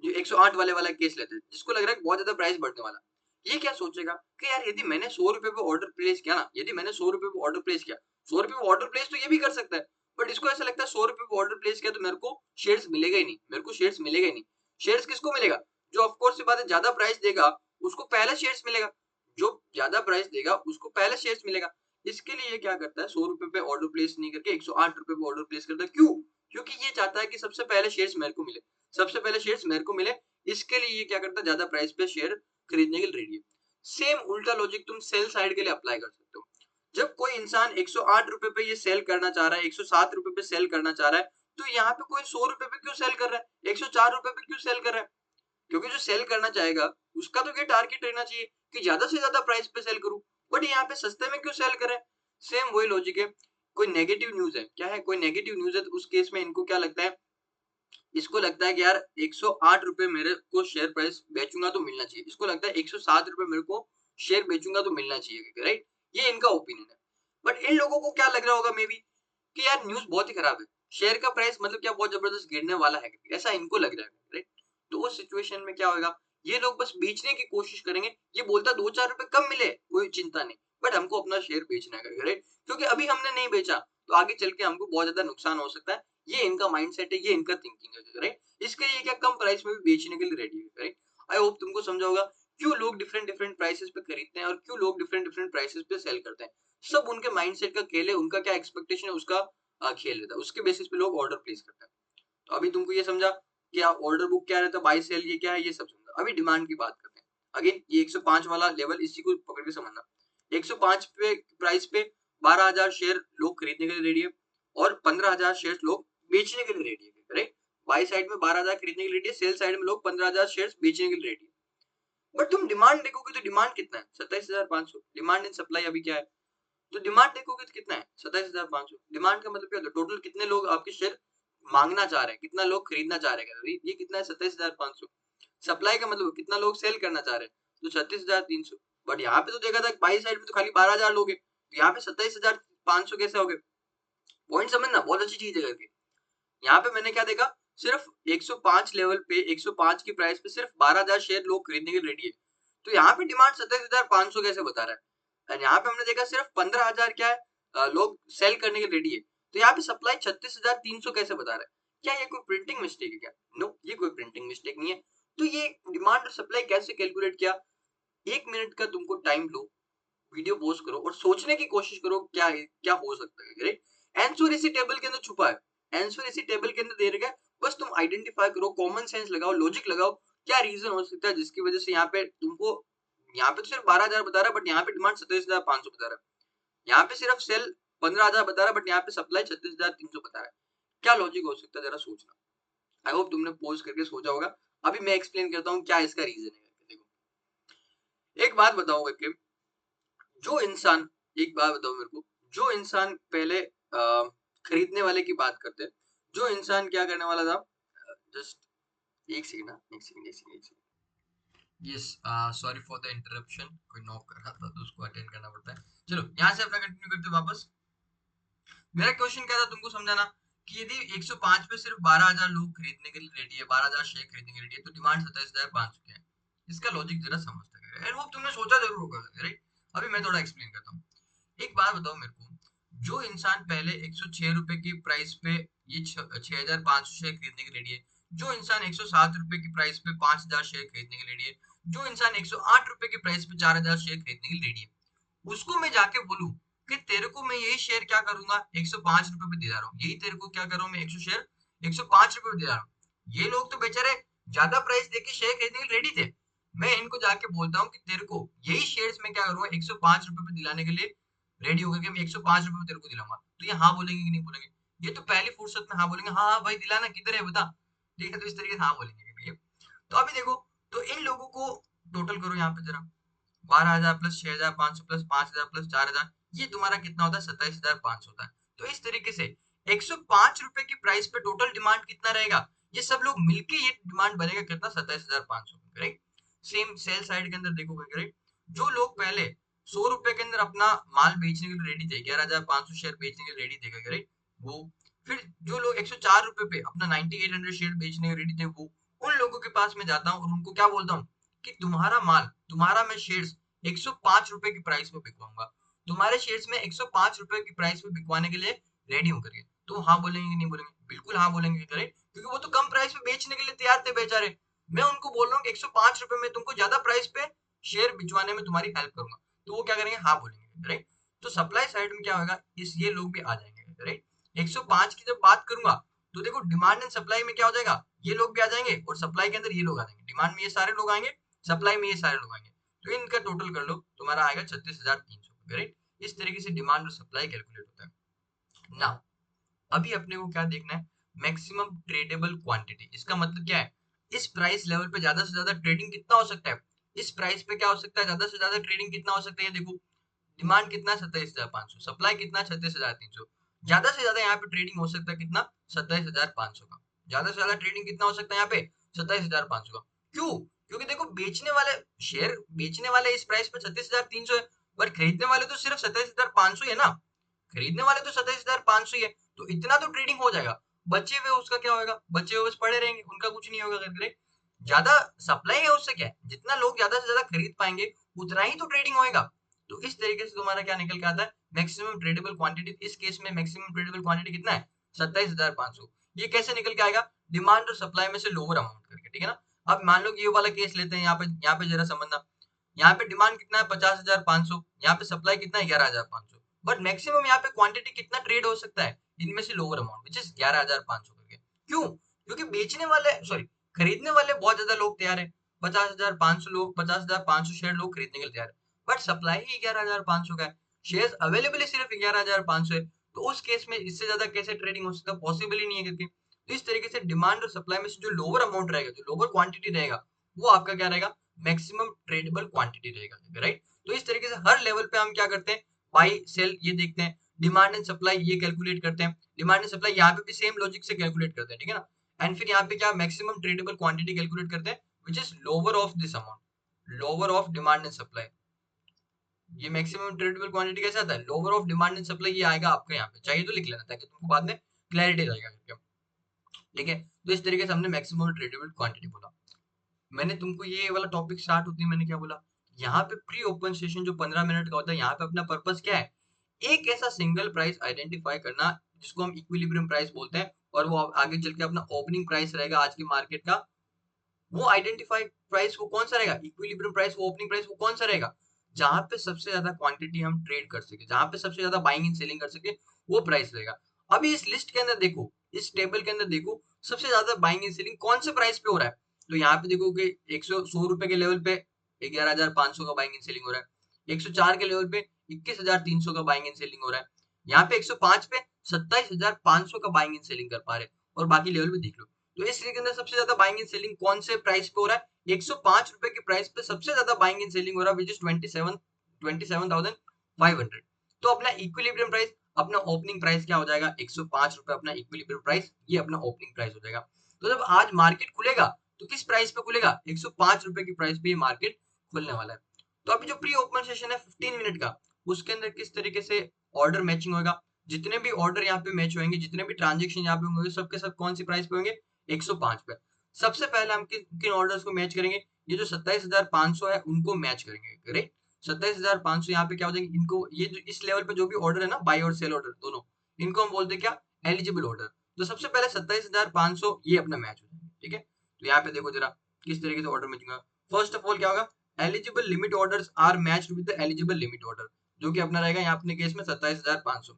जो 108 वाला केस लेते हैं, जिसको लग रहा है बहुत ज्यादा प्राइस बढ़ने वाला, ये क्या सोचेगा कि यार यदि मैंने 100 रुपए पे ऑर्डर प्लेस किया ना, यदि मैंने 100 रुपए पे ऑर्डर प्लेस किया, 100 रुपए पे ऑर्डर प्लेस तो ये भी कर सकता है, बट इसको ऐसा लगता है 100 रुपए पे ऑर्डर प्लेस किया तो मेरे को शेयर्स मिलेगा ही नहीं, मेरे को शेयर्स मिलेगा ही नहीं। शेयर्स किसको मिलेगा, जो ऑफ कोर्स से बात है ज्यादा प्राइस देगा उसको पहले शेयर्स मिलेगा, जो ज्यादा प्राइस देगा उसको पहले शेयर्स मिलेगा। इसके लिए ये क्या करता है, 100 रुपए पे ऑर्डर प्लेस नहीं करके 108 रुपए पे ऑर्डर प्लेस करता है, क्यों, क्योंकि ये चाहता है कि सबसे पहले शेयर्स मेरे को मिले, सबसे पहले शेयर्स मेरे को मिले। इसके लिए ये क्या करता है, ज्यादा प्राइस पे शेयर खरीदने के लिए रेडी है। सेम उल्टा लॉजिक तुम सेल साइड के लिए अप्लाई कर सकते हो। जब कोई इंसान 108 रुपए पे ये सेल करना चाह रहा है, 107 रुपए पे सेल करना चाह रहा है, तो यहाँ पे कोई 100 रुपए पे क्यों सेल कर रहा है, 104 रुपए पे क्यों सेल कर रहा है, क्योंकि जो सेल करना चाहेगा उसका तो ये टारगेट रहना चाहिए कि ज्यादा से ज्यादा प्राइस पे सेल करूं, बट यहाँ पे सस्ते में क्यों सेल कर रहे हैं। सेम वही लॉजिक है, कोई नेगेटिव न्यूज है, क्या है, कोई नेगेटिव न्यूज है, तो उस केस में इनको क्या लगता है, इसको लगता है कि यार 108 रुपए मेरे को शेयर प्राइस बेचूंगा तो मिलना चाहिए, इसको लगता है 107 रुपए मेरे को शेयर बेचूंगा तो मिलना चाहिए, राइट। ये इनका ओपिनियन है। बट इन लोगों को क्या लग रहा होगा मे बी कि यार न्यूज बहुत ही खराब है, शेयर का प्राइस मतलब क्या बहुत जबरदस्त गिरने वाला है, ऐसा इनको लग रहा है, राइट। तो उस सिचुएशन में क्या होगा, ये लोग बस बेचने की कोशिश करेंगे, ये बोलता 2-4 रुपए कम मिले कोई चिंता नहीं, बट हमको अपना शेयर बेचना है, राइट, क्योंकि अभी हमने नहीं बेचा तो आगे चल के हमको बहुत ज्यादा नुकसान हो सकता है। ये इनका माइंडसेट है, ये इनका थिंकिंग है, राइट। इसके लिए क्या कम प्राइस में भी बेचने के लिए रेडी है, राइट। आई होप तुमको समझा होगा क्यों लोग डिफरेंट डिफरेंट प्राइसेस पे खरीदते हैं और क्यों लोग डिफरेंट डिफरेंट प्राइसेस पे सेल करते हैं। सब उनके माइंडसेट का खेल है, उनका क्या एक्सपेक्टेशन है उसका खेल रहता है, उसके बेसिस पे लोग ऑर्डर प्लेस करते हैं। तो अभी तुमको ये समझा कि ऑर्डर बुक क्या रहता है, बाय सेल ये क्या है, ये सब समझा। अभी डिमांड की बात करते हैं। अगेन ये 105 वाला लेवल इसी को पकड़ के समझना। 105 पे प्राइस पे 12,000 शेयर लोग खरीदने के लिए रेडी है और 15,000 शेयर लोग बेचने के लिए रेडी है, राइट? बाई साइड में 12,000 खरीदने के लिए रेडी है, सेल साइड में लोग 15,000 शेयर बेचने के लिए रेडी है। बट तुम डिमांड देखोगे तो डिमांड कितना है? 27,500। डिमांड एंड सप्लाई अभी क्या है? तो डिमांड देखोगे तो कितना है? 27,500। डिमांड का मतलब क्या होता है? टोटल कितने लोग आपके शेयर मांगना चाह रहे हैं, कितना लोग खरीदना चाह रहे हैं, ये कितना है? 27,500। सप्लाई का मतलब कितना लोग सेल करना चाह रहे हैं, तो 36,300। बट यहाँ पे तो देखा था बाई साइड में तो खाली 12,000 लोग हैं, तो यहाँ पे 27,500 कैसे हो गए? पॉइंट समझना, बहुत अच्छी चीज है करके। यहाँ पे मैंने क्या देखा, सिर्फ 105 लेवल पे 105 की प्राइस पे सिर्फ 12,000 शेयर लोग खरीदने के लिए रेडी है, तो यहाँ पे डिमांड 27,500 कैसे बता रहा है? और यहाँ पे हमने देखा सिर्फ 15,000 क्या है, लोग सेल करने के लिए रेडी है, तो यहाँ पे सप्लाई 36,300 कैसे बता रहा है? क्या ये कोई प्रिंटिंग मिस्टेक है क्या? नो, ये कोई प्रिंटिंग मिस्टेक नहीं है। तो ये डिमांड और सप्लाई कैसे कैलकुलेट किया? 1 मिनट का तुमको टाइम लो, वीडियो पॉज करो और सोचने की कोशिश करो क्या है, क्या हो सकता है, राइट? आंसर इसी टेबल के अंदर छुपा है, आंसर इसी टेबल के अंदर दे रखा है, बस तुम आइडेंटिफाई करो, कॉमन सेंस लगाओ, लॉजिक लगाओ, क्या रीजन हो सकता है जिसकी वजह से यहाँ पे तुमको, यहाँ पे तो सिर्फ 12,000 बता रहा है बट यहाँ पे डिमांड 27,500 बता रहा है, यहाँ पे सिर्फ सेल 15,000 बता रहा है बट यहाँ पे सप्लाई 36,300 बता रहा है। क्या लॉजिक हो सकता है, जरा सोचना। आई होप तुमने पॉज करके सोचा होगा। अभी मैं एक्सप्लेन करता हूँ क्या इसका रीजन है। देखो, एक बात बताओ कि जो इंसान, एक बात बताओ मेरे को, जो इंसान पहले खरीदने वाले की बात करते हैं, जो इंसान क्या करने वाला था, जस्ट एक सेकंड ना, एक सेकंड, एक सेकंड, एक second. Yes, sorry for the interruption, कोई नॉक कर रहा था तो उसको अटेंड करना पड़ता है। चलो यहाँ से अपना कंटिन्यू करते हैं वापस। मेरा क्वेश्चन क्या था तुमको समझाना, कि यदि 105 पे सिर्फ 12,000 लोग खरीदने के लिए रेडी है, 12,000 शेयर खरीदने के लिए रेडी है, तो डिमांड 27,500 क्या है? इसका लॉजिक जरा समझते हैं। आई होप तुमने सोचा जरूर होगा, राइट? अभी मैं थोड़ा एक्सप्लेन करता हूँ। एक बात बताओ मेरे को, जो इंसान पहले 106 रुपए की प्राइस पे ये 6,500 शेयर खरीदने के रेडी है, जो इंसान 107 रुपए की प्राइस पे 5,000 शेयर खरीदने के रेडी है, जो इंसान 108 रुपए की प्राइस पे 4,000 शेयर खरीदने के लिए रेडी है, उसको मैं जाके बोलूं कि तेरे को मैं यही शेयर क्या करूंगा, 105 रुपए पे दे रहा हूँ, यही तेरे को क्या कर रहा हूँ मैं, 100 शेयर 105 रुपए पे दे रहा हूँ। ये लोग तो बेचारे ज्यादा प्राइस देके शेयर खरीदने के लिए रेडी थे, मैं इनको जाके बोलता हूँ कि तेरे को यही शेयर्स में क्या करूंगा, 105 रुपए पे दिलाने के लिए रेडी होकर के मैं 105 रुपए में तेरे को दिलाऊंगा। तो ये हाँ बोलेंगे कि नहीं बोलेंगे? ये तो पहली फुर्सत में हाँ बोलेंगे, हाँ हाँ भाई दिलाना, किधर है बता। ठीक है, तो इस तरीके से हाँ बोलेंगे भैया। तो अभी देखो, तो इन लोगों को टोटल करो यहाँ पे जरा, 12,000 प्लस 6,500 प्लस 5,000 प्लस 4,000, ये तुम्हारा कितना होता है? 27,500 होता है। तो इस तरीके से 105 रुपए की प्राइस पे टोटल डिमांड कितना रहेगा, ये सब लोग मिलके ये डिमांड बनेगा कितना? 27,500, राइट? सेम सेल साइड के अंदर देखोगे, राइट? जो लोग पहले 100 रुपए के अंदर अपना माल बेचने के लिए रेडी थे, 11,500 शेयर बेचने के लिए रेडी थे, राइट? वो फिर जो लोग 104 रुपए पे अपना 9800 शेयर बेचने के रेडी थे, वो उन लोगों के पास में जाता हूँ और उनको क्या बोलता हूँ कि तुम्हारा माल, तुम्हारा मैं शेयर्स 105 रुपए की प्राइस पे बिकवाऊंगा, तुम्हारे शेयर्स में 105 रुपए की प्राइस पे बिकवाने के लिए रेडी हूँ करके। तो हाँ बोलेंगे कि नहीं बोलेंगे? बिल्कुल हाँ बोलेंगे, करेक्ट, क्योंकि वो तो कम प्राइस पे बेचने के लिए तैयार थे बेचारे। मैं उनको बोल रहा हूँ कि 105 रुपए में तुमको ज्यादा प्राइस पे शेयर बिचवाने में तुम्हारी हेल्प करूंगा, तो वो क्या करेंगे? हाँ बोलेंगे, राइट? तो सप्लाई साइड में क्या होगा, इस ये लोग भी आ जाएंगे, राइट? 105 की जब बात करूंगा तो देखो डिमांड एंड सप्लाई में क्या हो जाएगा, ये लोग भी आ जाएंगे और सप्लाई के अंदर ये लोग आ जाएंगे। डिमांड में ये सारे लोग आएंगे, सप्लाई में ये सारे लोग आएंगे, तो इनका टोटल कर लो, तुम्हारा आएगा 36,300, राइट? इस तरीके से डिमांड और सप्लाई कैलकुलेट होता है ना। अभी अपने को क्या देखना है, मैक्सिमम ट्रेडेबल क्वांटिटी। इसका मतलब क्या है, इस प्राइस लेवल पे ज्यादा से ज्यादा ट्रेडिंग कितना हो सकता है, इस प्राइस पे क्या हो सकता है, ज्यादा से ज्यादा ट्रेडिंग कितना हो सकता है। देखो, डिमांड कितना है? 27,500, सप्लाई कितना है? 36,300। ज्यादा से ज्यादा यहाँ पे ट्रेडिंग हो सकता है कितना? 27,500 का। ज्यादा से ज्यादा ट्रेडिंग कितना हो सकता है यहाँ पे? 27,500 का। क्यों? क्योंकि देखो, बेचने वाले शेयर, बेचने वाले इस प्राइस पे 36,300 है, पर खरीदने वाले तो सिर्फ 27,500 है ना, खरीदने वाले तो 27,500 ही है, तो इतना तो ट्रेडिंग हो जाएगा। बचे हुए उसका क्या होगा? बचे हुए बस पड़े रहेंगे, उनका कुछ नहीं होगा करके। ज्यादा सप्लाई है, उससे क्या है, जितना लोग ज्यादा से ज्यादा खरीद पाएंगे उतना ही तो ट्रेडिंग होएगा। तो इस तरीके से तुम्हारा क्या निकल के आता है, मैक्सिमम ट्रेडेबल क्वांटिटी। इस केस में मैक्सिमम ट्रेडेबल क्वांटिटी कितना है? 27,500। ये कैसे निकल के आएगा? डिमांड और सप्लाई में से लोअर अमाउंट करके, ठीक है ना। अब मान लो कि ये वाला केस लेते हैं, यहाँ पे जरा समझना। यहाँ पे डिमांड कितना है? 50,500, यहाँ पे सप्लाई कितना है? 11,500, बट मैक्सिमम यहाँ पे क्वांटिटी कितना ट्रेड हो सकता है इनमें से? लोअर अमाउंट, विच इज 11,500 करके। क्यों? क्योंकि बेचने वाले, सॉरी, खरीदने वाले बहुत ज्यादा लोग तैयार है। 50,500 लोग, 50,500 शेयर लोग खरीदने के लिए तैयार है, बट सप्लाई ही 11,500 का है, शेयर्स अवेलेबल ही सिर्फ 11,500 है, तो उस केस में इससे ज्यादा कैसे ट्रेडिंग हो सकता है, पॉसिबल ही नहीं है करके। तो इस तरीके से डिमांड और सप्लाई में से जो लोअर अमाउंट रहेगा, जो लोअर क्वांटिटी रहेगा, वो आपका क्या रहेगा, मैक्सिमम ट्रेडेबल क्वांटिटी रहेगा, राइट। तो इस तरीके से हर लेवल पे हम क्या करते हैं, बाई सेल ये देखते हैं, डिमांड एंड सप्लाई ये कैलकुलेट करते हैं, डिमांड एंड सप्लाई यहाँ पे भी सेम लॉजिक से कैलकुलेट करते हैं, ठीक है ना। एंड फिर यहाँ पे क्या मैक्सिमम ट्रेडेबल क्वांटिटी कैलकुलेट करते हैं, which is lower of this amount, lower of demand and supply. ये मैक्सिमम ट्रेडेबल क्वांटिटी कैसे आता है, lower of demand and supply, ये आएगा आपका यहाँ पे, चाहिए तो लिख लेना ताकि तुमको बाद में क्लैरिटी रहेगा करके, ठीक है। तो इस तरीके से हमने मैक्सिमम ट्रेडेबल क्वांटिटी बोला। मैंने तुमको ये वाला टॉपिक स्टार्ट होती है मैंने क्या बोला, यहाँ पे प्री ओपन सेशन जो 15 मिनट का होता है, यहाँ पे अपना पर्पस क्या है, एक ऐसा सिंगल प्राइस आइडेंटिफाई करना जिसको हम इक्विलिब्रियम प्राइस बोलते हैं, और वो आगे चल के अपना ओपनिंग प्राइस रहेगा आज की मार्केट का, वो आइडेंटिफाई प्राइस वो कौन सा रहेगा, इक्विलिब्रियम प्राइस, वो ओपनिंग प्राइस वो कौन सा रहेगा, जहां पे सबसे ज्यादा क्वांटिटी हम ट्रेड कर सके, जहां पे सबसे ज्यादा बाइंग एंड सेलिंग कर सके, वो प्राइस रहेगा। अभी इस लिस्ट के अंदर देखो, इस टेबल के अंदर देखो, सबसे ज्यादा बाइंग एंड सेलिंग कौन से प्राइस पे हो रहा है, तो यहाँ पे देखो कि 100 रुपए के लेवल पे 11,500 का बाइंग एंड सेलिंग हो रहा है, 104 के लेवल पे 21,300 का बाइंग एंड सेलिंग हो रहा है, यहाँ पे 105 पे 27,500 का बाइंग एंड सेलिंग कर पा रहे हैं, और बाकी लेवल भी देख लो। तो इस के अंदर सबसे ज्यादा बाइंग एंड सेलिंग कौन से प्राइस पे हो रहा है, 105 रुपए के प्राइस पे सबसे ज्यादा बाइंग एंड सेलिंग हो रहा है, विच इज 27,500। तो अपना इक्विलिब्रियम प्राइस, अपना ओपनिंग प्राइस क्या हो जाएगा, 105 रुपए अपना इक्विलिब्रियम प्राइस, ये अपना ओपनिंग प्राइस हो जाएगा। तो जब आज मार्केट खुलेगा तो किस प्राइस पे खुलेगा, 105 रुपए की प्राइस पे ये मार्केट खुलने वाला है। तो अभी जो प्री ओपन सेशन है 15 मिनट का, उसके अंदर किस तरीके से ऑर्डर मैचिंग होगा, जितने भी ऑर्डर यहाँ पे मैच होंगे, जितने भी ट्रांजेक्शन यहाँ पे होंगे, सबके सब कौन सी प्राइस पे होंगे, 105 पे। सबसे पहले हम किन ऑर्डर्स को मैच करेंगे, ये जो 27,500 है उनको मैच करेंगे, राइट। 27,500 यहाँ पे क्या हो जाएंगे, इनको ये जो इस लेवल पे जो भी ऑर्डर है ना, बाई और सेल ऑर्डर दोनों, इनको हम बोलते हैं क्या, एलिजिबल ऑर्डर। तो सबसे पहले 27,500 ये अपना मैच हो जाएंगे, ठीक है। तो यहाँ पे देखो जरा किस तरीके से ऑर्डर मैचिंग होगा। फर्स्ट ऑफ ऑल क्या होगा, eligible limit orders are matched with the eligible limit order, जो कि अपना रहेगा यहाँ अपने केस में 27,500,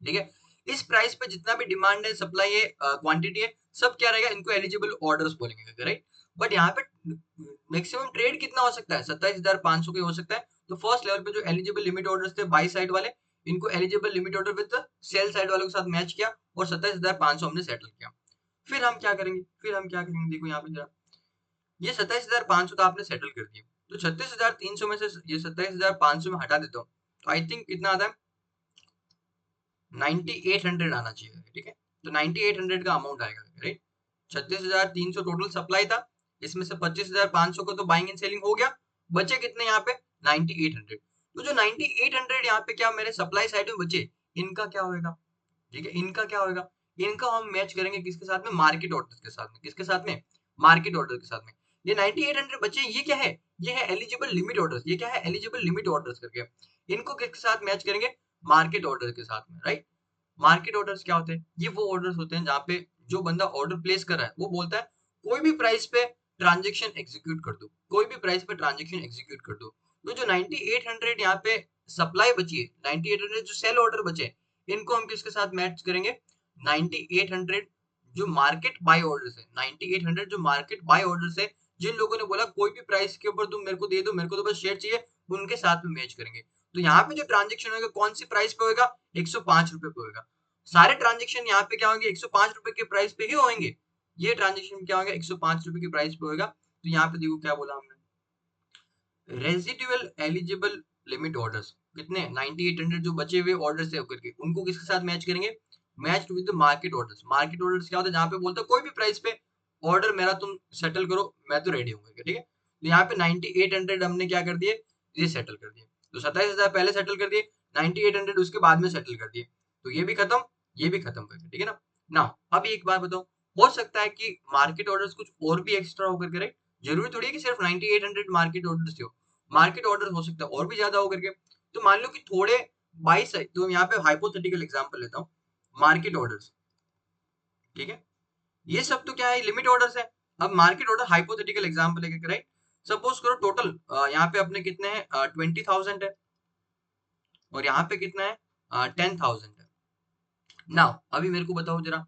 ठीक है। इस प्राइस पे जितना भी डिमांड है, सप्लाई है, क्वांटिटी है, सब क्या रहेगा, इनको एलिजिबल ऑर्डर्स बोलेंगे, राइट। बट यहाँ पे मैक्सिमम ट्रेड कितना हो सकता है, 27,500 के हो सकता है। तो फर्स्ट लेवल पे जो एलिजिबल लिमिट ऑर्डर्स थे बाई साइड वाले, इनको eligible limit order with sell side वालों के साथ मैच किया, और 27,500 हमने सेटल किया। फिर हम क्या करेंगे, देखो यहाँ पे जरा, ये 27,500 तो आपने सेटल कर दिया, तो 36,300 में से ये 27,500 में हटा देता हूँ, तो आई थिंक कितना आता है, 9800 आना चाहिए, ठीक है। तो 9800 का अमाउंट आएगा, राइट। 36,300 टोटल सप्लाई था, इसमें से 25,500 को तो बाइंग एंड सेलिंग हो गया, बचे कितने यहाँ पे, 9800। तो जो 9800 यहाँ पे क्या मेरे सप्लाई साइड में बचे, इनका क्या होगा, ठीक है, इनका क्या होगा, इनका हम मैच करेंगे किसके साथ में, मार्केट ऑर्डर के साथ में, किसके साथ में, मार्केट ऑर्डर के साथ में। ये 9800 बचे, ये क्या है, ये है एलिजिबल लिमिट ऑर्डर्स, ये क्या है, एलिजिबल लिमिट ऑर्डर्स करके, इनको किसके साथ मैच करेंगे, मार्केट ऑर्डर के साथ में, राइट। मार्केट ऑर्डर्स क्या होते हैं, ये वो ऑर्डर्स होते हैं जहाँ पे जो बंदा ऑर्डर प्लेस कर रहा है वो बोलता है कोई भी प्राइस पे ट्रांजेक्शन एग्जीक्यूट कर दो, कोई भी प्राइस पे ट्रांजेक्शन एग्जीक्यूट कर दो। तो जो 9800 यहाँ पे सप्लाई बची है, 9800 जो सेल ऑर्डर बचे, इनको हम किसके साथ मैच करेंगे, 9800 जो मार्केट बाय ऑर्डर्स है, 9800 जो मार्केट बाय ऑर्डर्स है, जिन लोगों ने बोला कोई भी प्राइस के ऊपर तुम मेरे को दे दो, मेरे को तो बस शेयर चाहिए, उनके साथ में मैच करेंगे। तो यहाँ पे जो ट्रांजेक्शन होगा कौन सी प्राइस पे होगा, 105 रुपए पे होगा। सारे ट्रांजेक्शन यहाँ पे क्या होंगे, 105 रुपए के प्राइस पे ही होंगे। ये ट्रांजेक्शन क्या होगा, 105 रुपए के प्राइस पे होगा। तो यहाँ पे देखो क्या बोला हमने, रेजिडुअल एलिजिबल लिमिट ऑर्डर्स कितने, 9800 जो बचे हुए ऑर्डर्स है करके, उनको किसके साथ मैच करेंगे, match with market orders. Market orders क्या होता है, जहाँ पे बोलता है कोई भी प्राइस पे ऑर्डर मेरा तुम सेटल करो, मैं तो रेडी हूँ, ठीक है। तो यहाँ पे 9800 हमने क्या कर दिए, ये सेटल कर दिए। तो 27,000 पहले सेटल कर दिए, 9800 उसके बाद में सेटल कर दिए, तो ये भी खत्म, ये भी खत्म कर दिया, ठीक है ना। ना अब एक बात बताओ, हो सकता है कि मार्केट ऑर्डर्स कुछ और भी एक्स्ट्रा होकर के, राइट। जरूरी थोड़ी है कि सिर्फ 9800 मार्केट ऑर्डर्स हो, मार्केट ऑर्डर हो सकता है और भी ज्यादा हो करके। तो मान लो कि थोड़े 22 है, तो यहाँ पे हाइपोथेटिकल एग्जांपल लेता हूँ, मार्केट ऑर्डर्स, ठीक है, ये सब तो क्या है, लिमिट ऑर्डर्स है। अब मार्केट ऑर्डर हाइपोथेटिकल एग्जांपल है, राइट। सपोज करो टोटल यहाँ पे अपने कितने हैं, 20,000 है, और यहाँ पे कितना है, 10,000 है। नाउ अभी मेरे को बताओ जरा,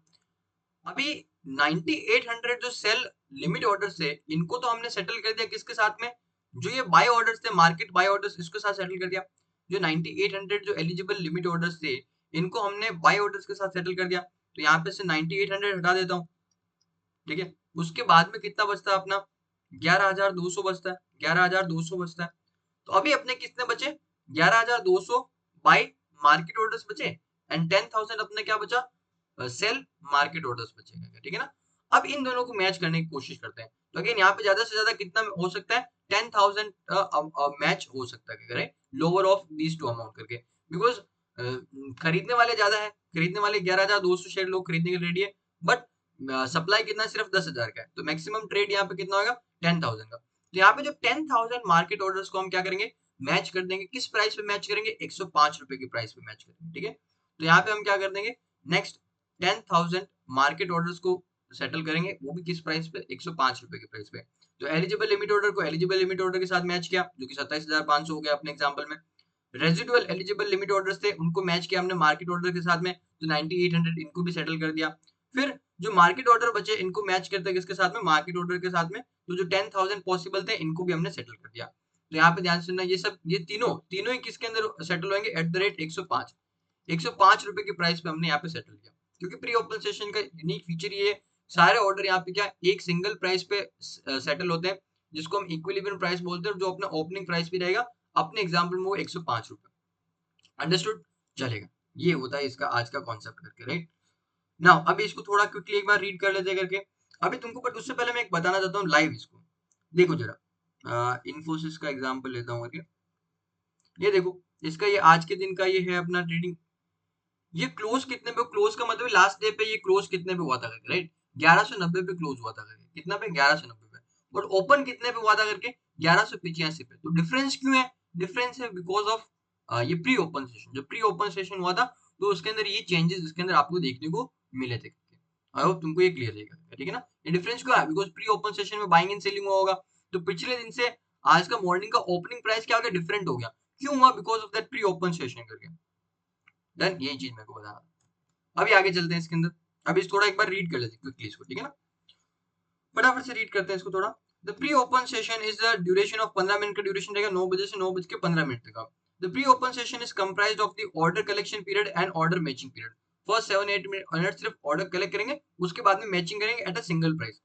अभी 9800 जो सेल लिमिट ऑर्डर से, इनको तो हमने सेटल कर दिया किसके साथ में, जो ये बाय ऑर्डर्स थे, मार्केट बाय ऑर्डर्स, इसके साथ सेटल कर दिया। जो 9800 जो एलिजिबल लिमिट ऑर्डर्स थे, इनको हमने बाय ऑर्डर्स के साथ सेटल कर दिया। तो यहाँ पे से 9800 हटा देता हूँ, ठीक है। उसके बाद में कितना बचता है अपना, 11200 बचता है, 11200 बचता है। तो अभी अपने कितने बचे, 11200 बाय मार्केट ऑर्डर्स बचे, एंड 10000 अपने क्या बचा, सेल मार्केट ऑर्डर्स बचेगा, ठीक है ना। अब इन दोनों को मैच करने की कोशिश करते हैं। तो अगेन यहाँ पे ज्यादा से ज्यादा कितना हो सकता है, 10000 मैच हो सकता है, right, lower of these two amount करके, बिकॉज खरीदने वाले ज्यादा है, खरीदने वाले 11200 शेयर लोग खरीदने के रेडी है, बट सप्लाई कितना, सिर्फ 10,000 का है। तो मैक्सिमम ट्रेड यहाँ पे कितना होगा, 10,000 का। तो यहाँ पे जो 10,000 मार्केट ऑर्डर्स को हम क्या करेंगे, मैच कर देंगे। किस प्राइस पे मैच करेंगे, 105 रुपए की प्राइस पे मैच करेंगे, ठीक है। तो यहाँ पे हम क्या कर देंगे, नेक्स्ट 10,000 मार्केट ऑर्डर्स को सेटल करेंगे, वो भी किस प्राइस पे, 105 रुपए की प्राइस पे। तो एलिजिबल लिमिट ऑर्डर को एलिजिबल लिमिट ऑर्डर के साथ मैच किया, जो कि 27,500 हो गया अपने एग्जांपल में। रेजिडुअल एलिजिबल लिमिट ऑर्डर्स थे, उनको मैच किया हमने मार्केट ऑर्डर के साथ में, तो 9800 इनको भी सेटल कर दिया। फिर जो मार्केट ऑर्डर बचे, इनको मैच करते हैं किसके साथ में, मार्केट ऑर्डर के साथ में। तो जो 10,000 पॉसिबल थे, इनको भी हमने सेटल कर दिया। तो यहाँ पे ध्यान से सुनना, ये सब, ये तीनों तीनों ही किसके अंदर सेटल होंगे, एट द रेट 105, 105 रुपए की प्राइस पे हमने यहाँ पे सेटल किया। क्योंकि प्री ओपन सेशन का यूनिक फीचर ये है, सारे ऑर्डर यहाँ पे क्या एक सिंगल प्राइस पे सेटल होते हैं, जिसको हम इक्विलिब्रियम प्राइस बोलते हैं, जो अपना ओपनिंग प्राइस भी रहेगा अपने एग्जाम्पल में वो 105 रुपए। अंडरस्टूड, चलेगा। ये होता है इसका आज का कॉन्सेप्ट करके, राइट। नाउ अभी इसको थोड़ा क्विकली एक बार रीड कर लेते हैं करके। अभी तुमको, बट उससे पहले मैं एक बताना चाहता हूँ लाइव इसको। देखो जरा, इन्फोसिस का एग्जांपल लेता हूँ करके। ये देखो, इसका ये आज के दिन का ये है अपना ट्रेडिंग। ये क्लोज कितने पे, क्लोज का मतलब लास्ट डे पे ये क्लोज कितने पे हुआ था करके, राइट, 1190 पे क्लोज हुआ था करके। कितना पे, 1190 पे। बट ओपन कितने पे हुआ था करके, 1185 पे। तो डिफरेंस क्यों है, डिफरेंस है बिकॉज ऑफ ये प्री ओपन सेशन। जो प्री ओपन सेशन हुआ था, तो उसके अंदर ये चेंजेस इसके अंदर आपको देखने को मिले थे। आई होप तुमको ये क्लियर रहेगा, ठीक है ना। ये डिफरेंस क्यों है, बिकॉज प्री ओपन सेशन में बाइंग एंड सेलिंग हुआ होगा, तो पिछले दिन से आज का मॉर्निंग का ओपनिंग प्राइस क्या हो गया, डिफरेंट हो गया। क्यों हुआ, because of that pre open session करके। डन, यही चीज मेरे को बताना। अभी आगे चलते हैं इसके अंदर। अभी इस थोड़ा एक बार रीड कर लेते हैं क्विकली इसको, ठीक है ना। फटाफट से रीड करते हैं इसको थोड़ा। The pre open session is the duration of 15 minute का ड्यूरेशन रहेगा, 9 बजे से 9 बज के 15 मिनट तक। The pre open session is comprised of the order collection period and order matching period. First 7-8 minute सिर्फ ऑर्डर कलेक्ट करेंगे, उसके बाद में मैचिंग करेंगे at a single price.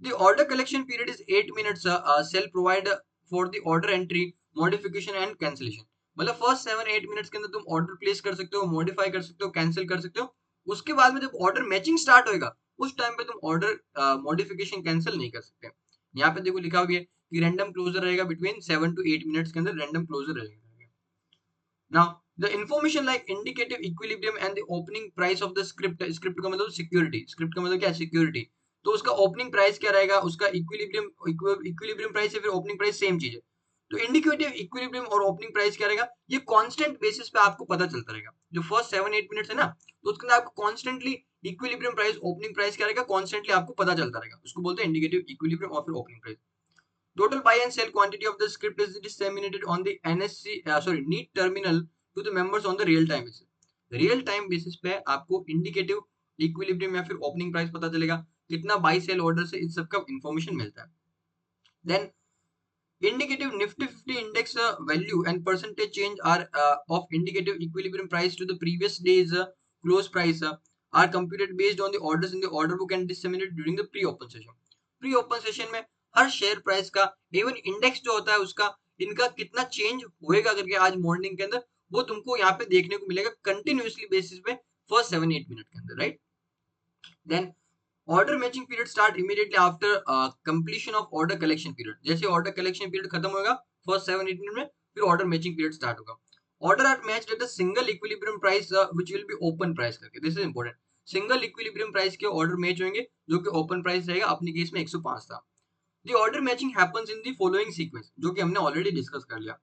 The order collection period is 8 minutes, shall provide for the order entry, modification and cancellation. मतलब first 7-8 minutes के अंदर तुम ऑर्डर प्लेस कर सकते हो, मॉडिफाई कर सकते हो, कैंसिल कर सकते हो। उसके बाद में जब ऑर्डर मैचिंग स्टार्ट होएगा, उस टाइम पे तुम ऑर्डर मॉडिफिकेशन कैंसिल नहीं कर सकते। यहाँ पे देखो लिखा हुआ है कि रैंडम क्लोजर रहेगा बिटवीन 7 to 8 मिनट्स के अंदर रैंडम क्लोजर रहेगा। Now, the information like indicative equilibrium and the opening price of the script, script का मतलब security, script का मतलब क्या है, security। तो उसका opening price क्या रहेगा, उसका equilibrium price या फिर opening price सेम चीज है। तो इंडिकेटिव इक्विलिब्रियम और ओपनिंग प्राइस क्या रहेगा, ये कांस्टेंट बेसिस पे आपको पता चलता रहेगा। जो फर्स्ट 7-8 मिनट्स है ना, तो उसके अंदर आपको constantly equilibrium price, opening price क्या रहेगा, कॉन्स्टेंटली आपको पता चलता रहेगा। उसको बोलते हैं इंडिकेटिव इक्विलिब्रियम और फिर opening price. Total buy and sell quantity of the script is disseminated on the NET terminal to the members on the real time basis. Real time basis पे आपको इंडिकेटिव इक्विलिब्रियम या फिर opening price पता चलेगा, कितना by cell order से, इस सब का इंफॉर्मेशन मिलता है। Then indicative Nifty 50 index value and percentage change are of indicative equilibrium price to the previous day's close price are computed based on the orders in the order book and disseminated during the pre-open session. Pre-open session में हर share price का, even index जो होता है उसका, इनका कितना change होएगा करके आज मॉर्निंग के अंदर, वो तुमको यहाँ पे देखने को मिलेगा कंटिन्यूअसली बेसिस पे फर्स्ट 7-8 मिनट के अंदर, right. Then order matching period start immediately after completion of order collection period. जैसे ऑर्डर कलेक्शन पीरियड खत्म होगा फर्स्ट 7-8 मिनट में, फिर ऑर्डर मैचिंग पीरियड स्टार्ट होगा। Order are matched at the single equilibrium price which will be open price करके। This is important. Single equilibrium price के order match होंगे, जो कि ओपन प्राइस रहेगा, अपने केस में 105 था। The order matching happens in the following sequence, जो कि हमने ऑलरेडी डिस्कस कर लिया।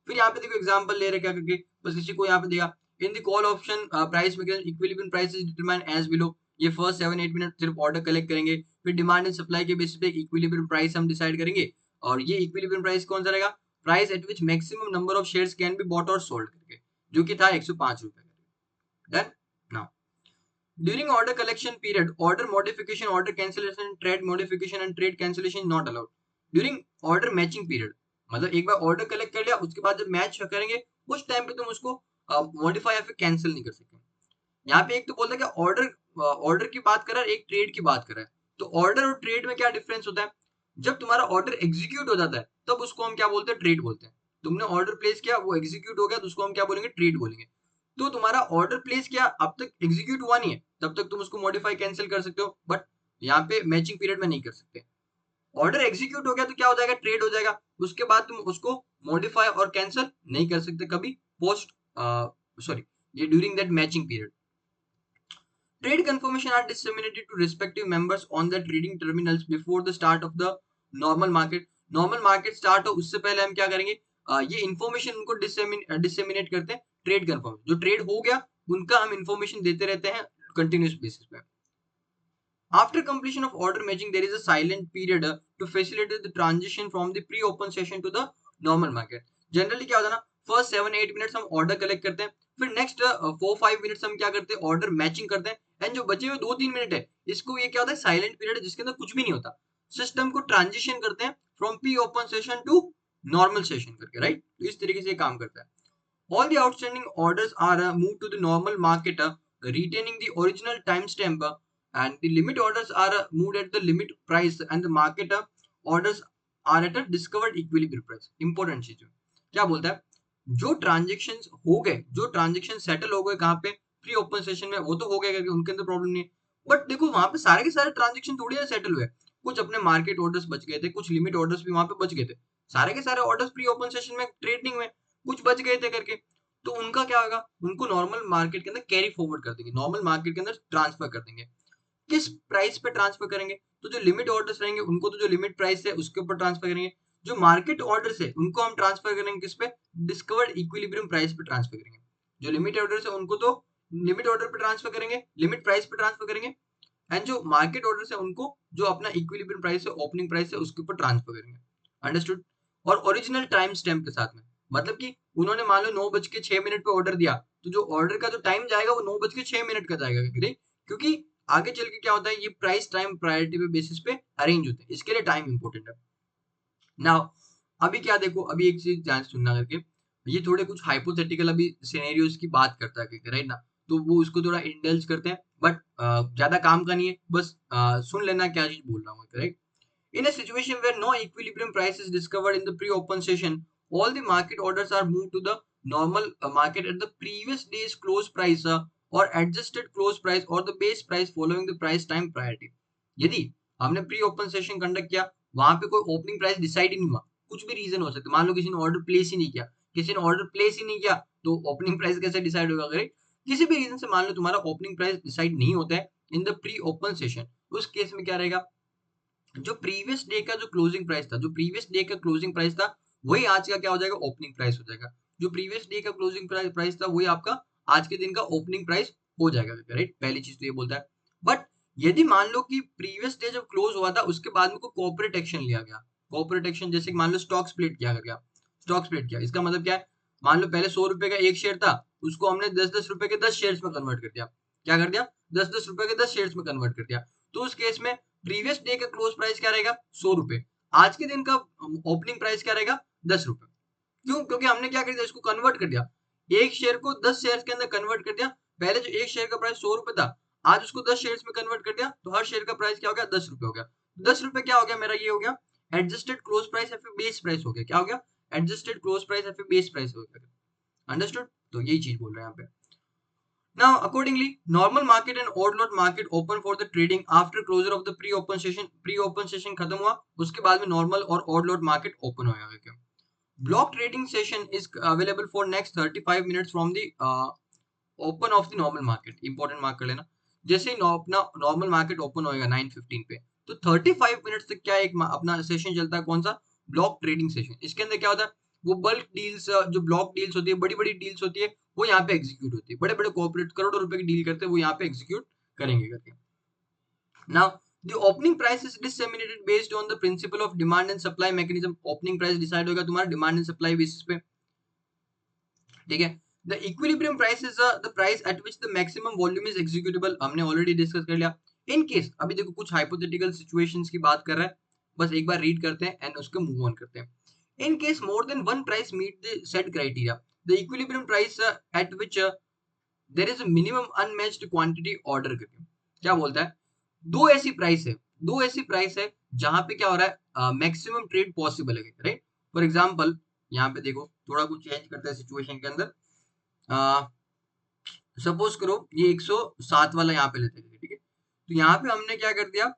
फिर यहाँ पे देखो एग्जांपल ले रहे क्या करके, बस इसी को यहाँ पे दिया। In the call option price mechanism equilibrium price is determined as below. ये फर्स्ट 7-8 मिनट सिर्फ ऑर्डर कलेक्ट करेंगे, फिर डिमांड एंड सप्लाई के बेसिस पे इक्विलिब्रियम प्राइस हम डिसाइड करेंगे। और ये इक्विलिब्रियम प्राइस कौन सा रहेगा, price at which maximum number of shares can be bought और सोल्ड करके, जो कि था 105 रुपए। Done. Now during order collection period, order modification, order cancellation, trade modification and trade cancellation not allowed. During order matching period, मतलब एक बार order collect कर लिया, उसके बाद जब मैच करेंगे उस टाइम पे तुम उसको मॉडिफाई या फिर कैंसिल नहीं कर सकते। यहाँ पे एक तो बोलता है कि ऑर्डर ऑर्डर की बात कर रहा है, एक ट्रेड की बात कर रहा है। तो ऑर्डर और ट्रेड में क्या डिफरेंस होता है? जब तुम्हारा ऑर्डर एग्जीक्यूट हो जाता है तब उसको हम क्या बोलते हैं? ट्रेड बोलते हैं। तुमने ऑर्डर प्लेस किया, वो एग्जीक्यूट हो गया, तो उसको हम क्या बोलेंगे? ट्रेड बोलेंगे। तो तुम्हारा ऑर्डर प्लेस किया, अब तक एग्जीक्यूट हुआ नहीं है, तब तक तुम उसको मॉडिफाई कैंसिल कर सकते हो, बट यहाँ पे मैचिंग पीरियड में नहीं कर सकते। ऑर्डर एग्जीक्यूट हो गया तो क्या हो जाएगा? ट्रेड हो जाएगा। उसके बाद तुम उसको मॉडिफाई और कैंसिल नहीं कर सकते कभी पोस्ट सॉरी ये during that matching period. Trade confirmation are disseminated to respective members on the trading terminals before the start of the normal market. Normal market start हो उससे पहले हम क्या करेंगे? ये information उनको disseminate करते हैं ट्रेड कन्फर्म। जो ट्रेड हो गया उनका हम information देते रहते हैं कंटिन्यूस बेसिस पे। After completion of order matching, there is a silent period to facilitate the transition from the pre-open session to the normal market. Generally क्या होता है ना, फर्स्ट 7-8 मिनट्स हम ऑर्डर कलेक्ट करते हैं, फिर नेक्स्ट 4-5 मिनट्स हम क्या करते हैं? ऑर्डर मैचिंग करते हैं। एंड जो बचे हुए 2-3 मिनट है, इसको ये क्या होता है? साइलेंट पीरियड है, जिसके अंदर कुछ भी नहीं होता। सिस्टम को ट्रांजिशन करते हैं from pre open session to normal session करके, राइट? तो इस तरीके से ये काम करता है। All the outstanding orders are moved to the normal market, retaining the original timestamp, and the limit orders are moved at the limit price, and the market orders are at a discovered equilibrium price. Important चीज है। क्या बोलता है? जो transaction हो गए, जो transaction settle हो गए कहाँ पे? प्री ओपन सेशन में, वो तो हो गया क्योंकि उनके अंदर प्रॉब्लम नहीं है। बट देखो वहां पे सारे के सारे ट्रांजेक्शन थोड़ी ना सेटल हुए। कुछ अपने मार्केट ऑर्डर्स बच गए थे, कुछ लिमिट ऑर्डर्स भी वहां पे बच गए थे। सारे के सारे ऑर्डर्स प्री ओपन सेशन में ट्रेडिंग में कुछ बच गए थे करके, तो उनका क्या होगा? उनको नॉर्मल मार्केट के अंदर कैरी फॉरवर्ड कर देंगे, नॉर्मल मार्केट के अंदर ट्रांसफर कर देंगे। किस प्राइस पे ट्रांसफर करेंगे? तो जो लिमिट ऑर्डर्स रहेंगे उनको तो जो लिमिट प्राइस है उसके ऊपर ट्रांसफर करेंगे। जो मार्केट ऑर्डर्स है उनको हम ट्रांसफर करेंगे किस पे? डिस्कवर्ड इक्विलिब्रियम प्राइस पे ट्रांसफर करेंगे। जो लिमिट ऑर्डर्स है उनको तो लिमिट ऑर्डर पे ट्रांसफर करेंगे, लिमिट प्राइस पे ट्रांसफर करेंगे। एंड जो मार्केट ऑर्डर्स है उनको जो अपना इक्विलिब्रियम प्राइस है, ओपनिंग प्राइस है, उसके ऊपर ट्रांसफर करेंगे। अंडरस्टूड? और ओरिजिनल टाइम स्टैम्प के साथ में, मतलब कि उन्होंने मान लो 9:06 पे ऑर्डर दिया, तो जो ऑर्डर का जो टाइम जाएगा वो 9:06 का जाएगा, क्योंकि आगे चल के क्या होता है? ये प्राइस टाइम प्रायोरिटी पे बेसिस पे अरेंज होते हैं, इसके लिए टाइम इंपॉर्टेंट है। नाउ अभी क्या देखो, अभी एक चीज ध्यान से सुनना करके, ये थोड़े कुछ हाइपोथेटिकल अभी सिनेरियोज की बात करता है, राइट ना? तो वो उसको थोड़ा इंडल्ज करते हैं, बट ज्यादा काम का नहीं है, बस सुन लेना क्या चीज बोल रहा हूँ, correct? In a situation where no equilibrium price is discovered in the pre-open session, all the market orders are moved to the normal market at the previous day's close price, or adjusted close price, or the base price following the price time priority. यदि हमने pre open session conduct किया, वहां पे कोई opening price decide ही नहीं हुआ, कुछ भी रीजन हो सकता है, मान लो किसी ने ऑर्डर प्लेस ही नहीं किया, किसी ने ऑर्डर प्लेस ही नहीं किया, तो ओपनिंग प्राइस कैसे डिसाइड होगा? करेक्ट? किसी भी रीजन से मान लो तुम्हारा ओपनिंग प्राइस डिसाइड नहीं होता है इन द प्री ओपन सेशन, उस केस में क्या रहेगा? जो प्रीवियस डे का जो क्लोजिंग प्राइस था, जो प्रीवियस डे का क्लोजिंग प्राइस था, वही आज का क्या हो जाएगा? ओपनिंग प्राइस हो जाएगा। जो प्रीवियस डे का क्लोजिंग प्राइस था, वही आपका आज के दिन का ओपनिंग प्राइस हो जाएगा, राइट? पहली चीज तो ये बोलता है। बट यदि मान लो कि प्रीवियस डे जब क्लोज हुआ था उसके बाद में कोई कॉर्पोरेट एक्शन लिया गया, कॉर्पोरेट एक्शन जैसे कि मान लो स्टॉक स्प्लिट किया गया, स्टॉक स्प्लिट किया, इसका मतलब क्या है? मान लो पहले 100 रुपए का एक शेयर था, उसको हमने 10-10 रुपए के 10 शेयर्स में कन्वर्ट कर दिया। क्या कर दिया? 10-10 रुपए के 10 शेयर्स में कन्वर्ट कर दिया। तो उस केस में प्रीवियस डे का क्लोज प्राइस क्या रहेगा? 100 रुपए। आज के दिन का ओपनिंग प्राइस क्या रहेगा? 10 रुपए। क्यों? क्योंकि हमने क्या कर दिया? इसको कन्वर्ट कर दिया, एक शेयर को 10 शेयर के अंदर कन्वर्ट कर दिया। पहले जो एक शेयर का प्राइस 100 रुपए था, आज उसको 10 शेयर्स में कन्वर्ट कर दिया, तो हर शेयर का प्राइस क्या हो गया? 10 रुपए हो गया। 10 रुपए क्या हो गया मेरा? ये हो गया एडजस्टेड क्लोज प्राइस या फिर बेस प्राइस हो गया। क्या हो गया? एडजस्टेड क्लोज प्राइस या फिर बेस प्राइस हो गया। अंडरस्टूड? तो यही चीज बोल रहे हैं यहाँ पे। Now, accordingly, normal market and odd lot market open for the trading after closure of the pre-open session. Pre-open session खत्म हुआ, उसके बाद में normal और odd lot market open होगा क्या? Block trading session is available for next 35 minutes from the open of the normal market. Important mark कर लेना। जैसे ही अपना normal market open होएगा 9:15 पे, तो 35 मिनट्स तक क्या एक अपना सेशन चलता है, कौन सा? Block trading session. इसके अंदर क्या होता है? वो बल्क डील्स, जो ब्लॉक डील्स होती है, बड़ी बड़ी डील्स होती है, वो यहाँ पे एग्जीक्यूट होती है। बड़े बड़े कॉर्पोरेट करोड़ों रुपए की डील करते हैं, वो यहाँ पे एग्जीक्यूट करेंगे करके। Now the opening price is disseminated based on the principle of demand and supply mechanism. Opening price decide होगा तुम्हारा डिमांड एंड सप्लाई बेसिस पे, ठीक है? The equilibrium price is the price at which the maximum volume is executable. हमने already discuss कर लिया। In case, अभी देखो कुछ हाइपोथेटिकल सिचुएशंस की बात कर रहा है, बस एक बार रीड करते हैं एंड उसको मूव ऑन करते हैं। In case more than one price meet the set criteria, the equilibrium price at which there is a minimum unmatched quantity order करके क्या बोलता है, दो ऐसी प्राइस है जहां पे क्या हो रहा है, मैक्सिमम ट्रेड पॉसिबल है, राइट। फॉर एग्जांपल यहाँ पे देखो, थोड़ा कुछ चेंज करते हैं सिचुएशन के अंदर। सपोज करो ये 107 वाला यहाँ पे लेते हैं, ठीक है। तो यहाँ पे हमने क्या कर दिया,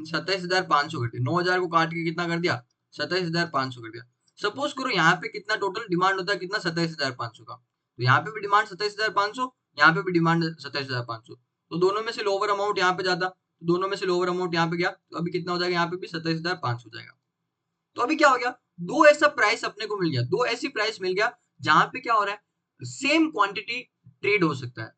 27,500 कर दिया, 9,000 को काट के कितना कर दिया, 27,500 कर दिया। सपोज करो यहाँ पे कितना टोटल डिमांड होता है, कितना, 27,500 का। तो यहाँ पे भी डिमांड 27,500, यहाँ पे भी डिमांड 27,500, तो दोनों में से लोअर अमाउंट यहाँ पे जाता, तो दोनों में से लोअर अमाउंट यहाँ पे गया, तो अभी कितना हो जाएगा, यहाँ पे भी 27,500 हो जाएगा। तो अभी क्या हो गया, दो ऐसा प्राइस अपने को मिल गया, दो ऐसी प्राइस मिल गया जहां पे क्या हो रहा है, सेम क्वांटिटी ट्रेड हो सकता है।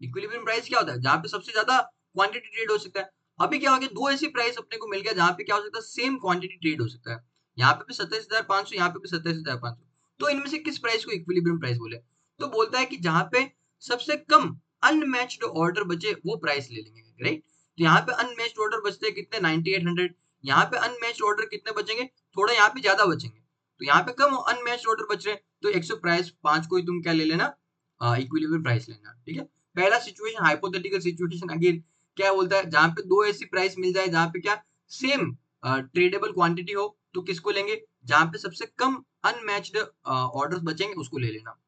इक्विलिब्रियम प्राइस क्या होता है, जहां पे सबसे ज्यादा क्वांटिटी ट्रेड हो सकता है। अभी क्या हो गया, दो ऐसी प्राइस अपने को मिल गया जहां पे क्या हो सकता है, सेम क्वांटिटी ट्रेड हो सकता है। यहाँ पे भी 27,500, यहाँ पे भी 27,500, तो इनमें से किस प्राइस को इक्विलिब्रियम प्राइस बोले, तो बोलता है कि जहां पे सबसे कम अनमैच्ड ऑर्डर बचे वो प्राइस ले लेंगे, राइट। तो यहाँ पे अनमैच्ड ऑर्डर बचते हैं कितने, 9800। यहाँ पे अनमैच्ड ऑर्डर कितने बचेंगे, थोड़ा यहाँ पे ज्यादा बचेंगे, तो यहाँ पे कम अनमैच्ड ऑर्डर बच रहे हैं, तो 100 प्राइस 5 को ही तुम क्या ले लेना, इक्विलिब्रियम प्राइस लेना, ठीक है। पहला सिचुएशन हाइपोथेटिकल सिचुएशन, अगेन क्या बोलता है, जहां पे दो ऐसी प्राइस मिल जाए जहां पे क्या सेम ट्रेडेबल क्वांटिटी हो, तो किसको लेंगे, जहां पे सबसे कम अनमैच्ड ऑर्डर्स बचेंगे उसको ले लेना।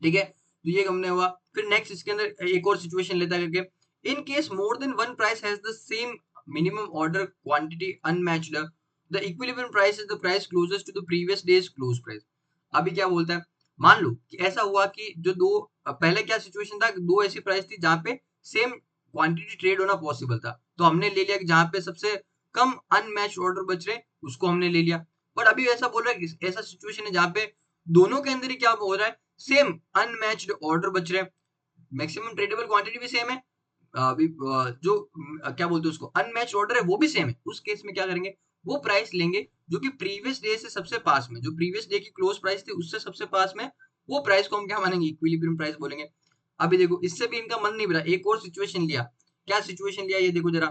ठीक है, तो ये हमने हुआ। फिर नेक्स्ट इसके अंदर एक और सिचुएशन लेता है करके, in case more than one price has the same minimum order quantity unmatched, the equilibrium price is the price closest to the previous day's close price. अभी क्या बोलता है, मान लो कि ऐसा हुआ कि जो दो, पहले क्या सिचुएशन था, दो ऐसी प्राइस थी जहां पे सेम क्वांटिटी ट्रेड होना पॉसिबल था, तो हमने ले लिया कि जहां पे सबसे कम अनमैच्ड ऑर्डर बच रहे उसको हमने ले लिया। बट अभी ऐसा बोल रहा है कि ऐसा सिचुएशन है जहां पे दोनों के अंदर ही क्या हो रहा है, सेम अनमैच्ड ऑर्डर बच रहे हैं, मैक्सिमम ट्रेडेबल क्वांटिटी भी सेम है, जो क्या बोलते हैं उसको, अनमैच्ड ऑर्डर है वो भी सेम है। उस केस में क्या करेंगे, वो प्राइस लेंगे जो कि प्रीवियस डे से सबसे पास में, जो प्रीवियस डे की क्लोज प्राइस थी उससे सबसे पास में, वो प्राइस को हम क्या मानेंगे, इक्विलिब्रियम प्राइस बोलेंगे। अभी देखो इससे भी इनका मन नहीं भरा, एक और सिचुएशन लिया। क्या सिचुएशन लिया, ये देखो जरा,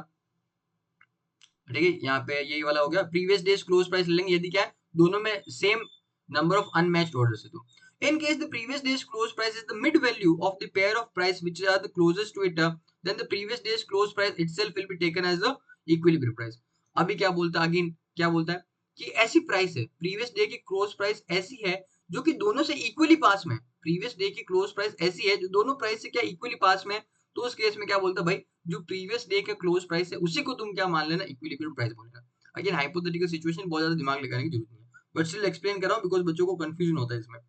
ठीक है। यहाँ पे यही वाला हो गया, प्रीवियस डेज क्लोज प्राइस ले लेंगे यदि क्या है, दोनों में same number of unmatched orders है। तो in case the previous day's close price is the mid value of the pair of price which are the closest to it, then the previous day's close price itself will be taken as the equilibrium price। अभी क्या बोलता है, again क्या बोलता है कि ऐसी price है, प्रीवियस डे की क्लोज प्राइस ऐसी है जो कि दोनों से इक्वली पास में है, प्रीवियस डे की क्लोज प्राइस ऐसी है जो दोनों प्राइस से क्या इक्वली पास में है, तो उस केस में क्या बोलता है भाई, जो प्रीवियस डे का क्लोज प्राइस है उसी को तुम क्या मान लेना, इक्विलिब्रियम प्राइस बोलेगा। अगेन हाइपोथेटिकल सिचुएशन, बहुत ज्यादा दिमाग लगाने की जरूरत नहीं है, बट स्टिल एक्सप्लेन कर रहा हूँ बिकॉज बच्चों को कंफ्यूजन होता है इसमें।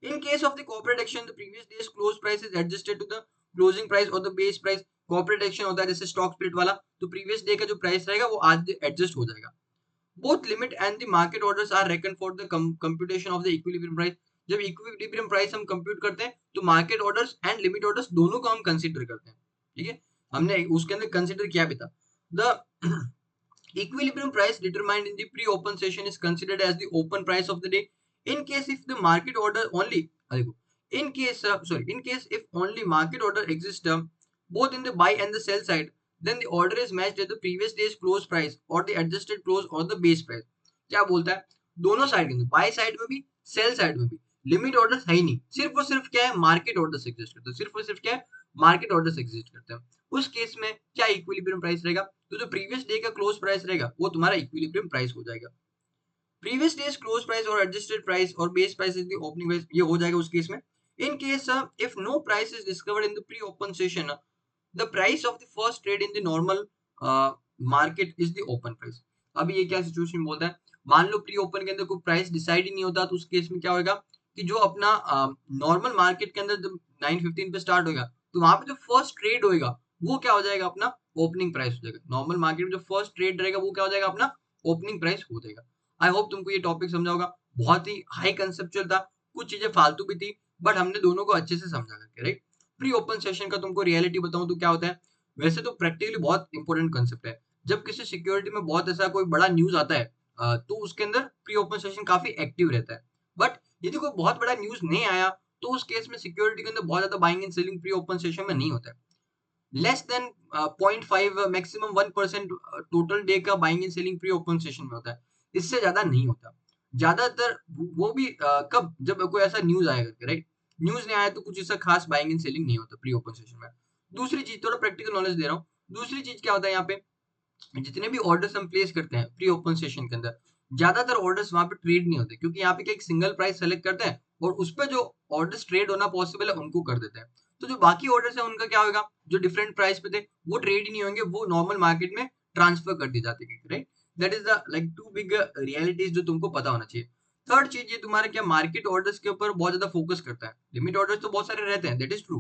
In case of the corporate action, the previous day's close price is adjusted to the closing price or the base price। corporate action होता है जैसे स्टॉक स्प्लिट वाला, तो प्रीवियस डे का जो प्राइस रहेगा वो आज एडजस्ट हो जाएगा। both limit and the market orders are reckoned for the computation of the equilibrium price। जब इक्विलिब्रियम प्राइस हम कंप्यूट करते हैं तो market orders and limit orders दोनों को हम कंसीडर करते हैं, ठीक है। हमने उसके अंदर कंसीडर किया भी था। The equilibrium price determined in the pre-open session is considered as the open price of the day in case if the market order only in case in case if only market order exists both in the buy and the sell side, then the order is matched at the previous day's close price or the adjusted close or the base price। क्या बोलता है, दोनों side के अंदर, by side में भी sell side में भी लिमिट ऑर्डर्स है ही नहीं, सिर्फ और सिर्फ क्या है, मार्केट ऑर्डर्स एग्जिस्ट करते हैं, सिर्फ और सिर्फ क्या है, मार्केट ऑर्डर्स एग्जिस्ट करते हैं। उस केस में क्या इक्विलिब्रियम प्राइस रहेगा, तो जो प्रीवियस डे का क्लोज प्राइस रहेगा वो तुम्हारा इक्विलिब्रियम प्राइस हो जाएगा। प्रीवियस डेज क्लोज प्राइस और एडजस्टेड प्राइस और base price is the opening price, ये हो जाएगा उस केस में। In case if no price is discovered in the pre open session, the price of the first trade in the normal market is the open price. अभी ये क्या situation बोलता है, मान लो प्री ओपन के अंदर कोई प्राइस डिसाइड ही नहीं होता, तो उस केस में क्या होगा कि जो अपना नॉर्मल मार्केट के अंदर जब 9:15 पे स्टार्ट होगा, तो वहां पे जो फर्स्ट ट्रेड होगा वो क्या हो जाएगा, अपना ओपनिंग प्राइस हो जाएगा। नॉर्मल मार्केट में जो फर्स्ट ट्रेड रहेगा वो क्या हो जाएगा, अपना ओपनिंग प्राइस हो जाएगा। आई होप तुमको ये टॉपिक समझा होगा, बहुत ही हाई कंसेप्चुअल था, कुछ चीजें फालतू भी थी, बट हमने दोनों को अच्छे से समझा करके, राइट। प्री ओपन सेशन का तुमको रियलिटी बताऊं तो क्या होता है, वैसे तो प्रैक्टिकली बहुत इंपॉर्टेंट कंसेप्ट है। जब किसी सिक्योरिटी में बहुत ऐसा कोई बड़ा न्यूज आता है तो उसके अंदर प्री ओपन सेशन काफी एक्टिव रहता है। बट यदि कोई बहुत बड़ा न्यूज नहीं आया तो उस केस में सिक्योरिटी के अंदर बहुत ज्यादा buying and selling pre open session में नहीं होता है। Less than 0.5 maximum 1% total day का buying and selling pre open session में होता है, इससे ज्यादा नहीं होता। ज्यादातर वो भी कब, जब कोई ऐसा न्यूज आएगा, राइट? न्यूज नहीं आया तो कुछ ऐसा खास बाइंग एंड सेलिंग नहीं होता प्री ओपन सेशन में। दूसरी चीज, थोड़ा प्रैक्टिकल नॉलेज दे रहा हूँ। दूसरी चीज क्या होता है यहाँ पे, जितने भी ऑर्डर्स हम प्लेस करते हैं प्री ओपन सेशन के अंदर, ज्यादातर ऑर्डर्स वहां पे ट्रेड नहीं होते, क्योंकि यहाँ पे क्या एक सिंगल प्राइस सेलेक्ट करते हैं और उस पर जो ऑर्डर्स ट्रेड होना पॉसिबल है उनको कर देते हैं। तो जो बाकी ऑर्डर्स है उनका क्या होगा, जो डिफरेंट प्राइस पे थे वो ट्रेड ही नहीं होंगे, वो नॉर्मल मार्केट में ट्रांसफर कर दी जाती है, right? That is the like to big realities जो तुमको पता होना चाहिए। थर्ड चीज, ये तुम्हारा क्या मार्केट ऑर्डर्स के ऊपर बहुत ज्यादा फोकस करता है। लिमिट ऑर्डर्स तो बहुत सारे रहते हैं, that is true,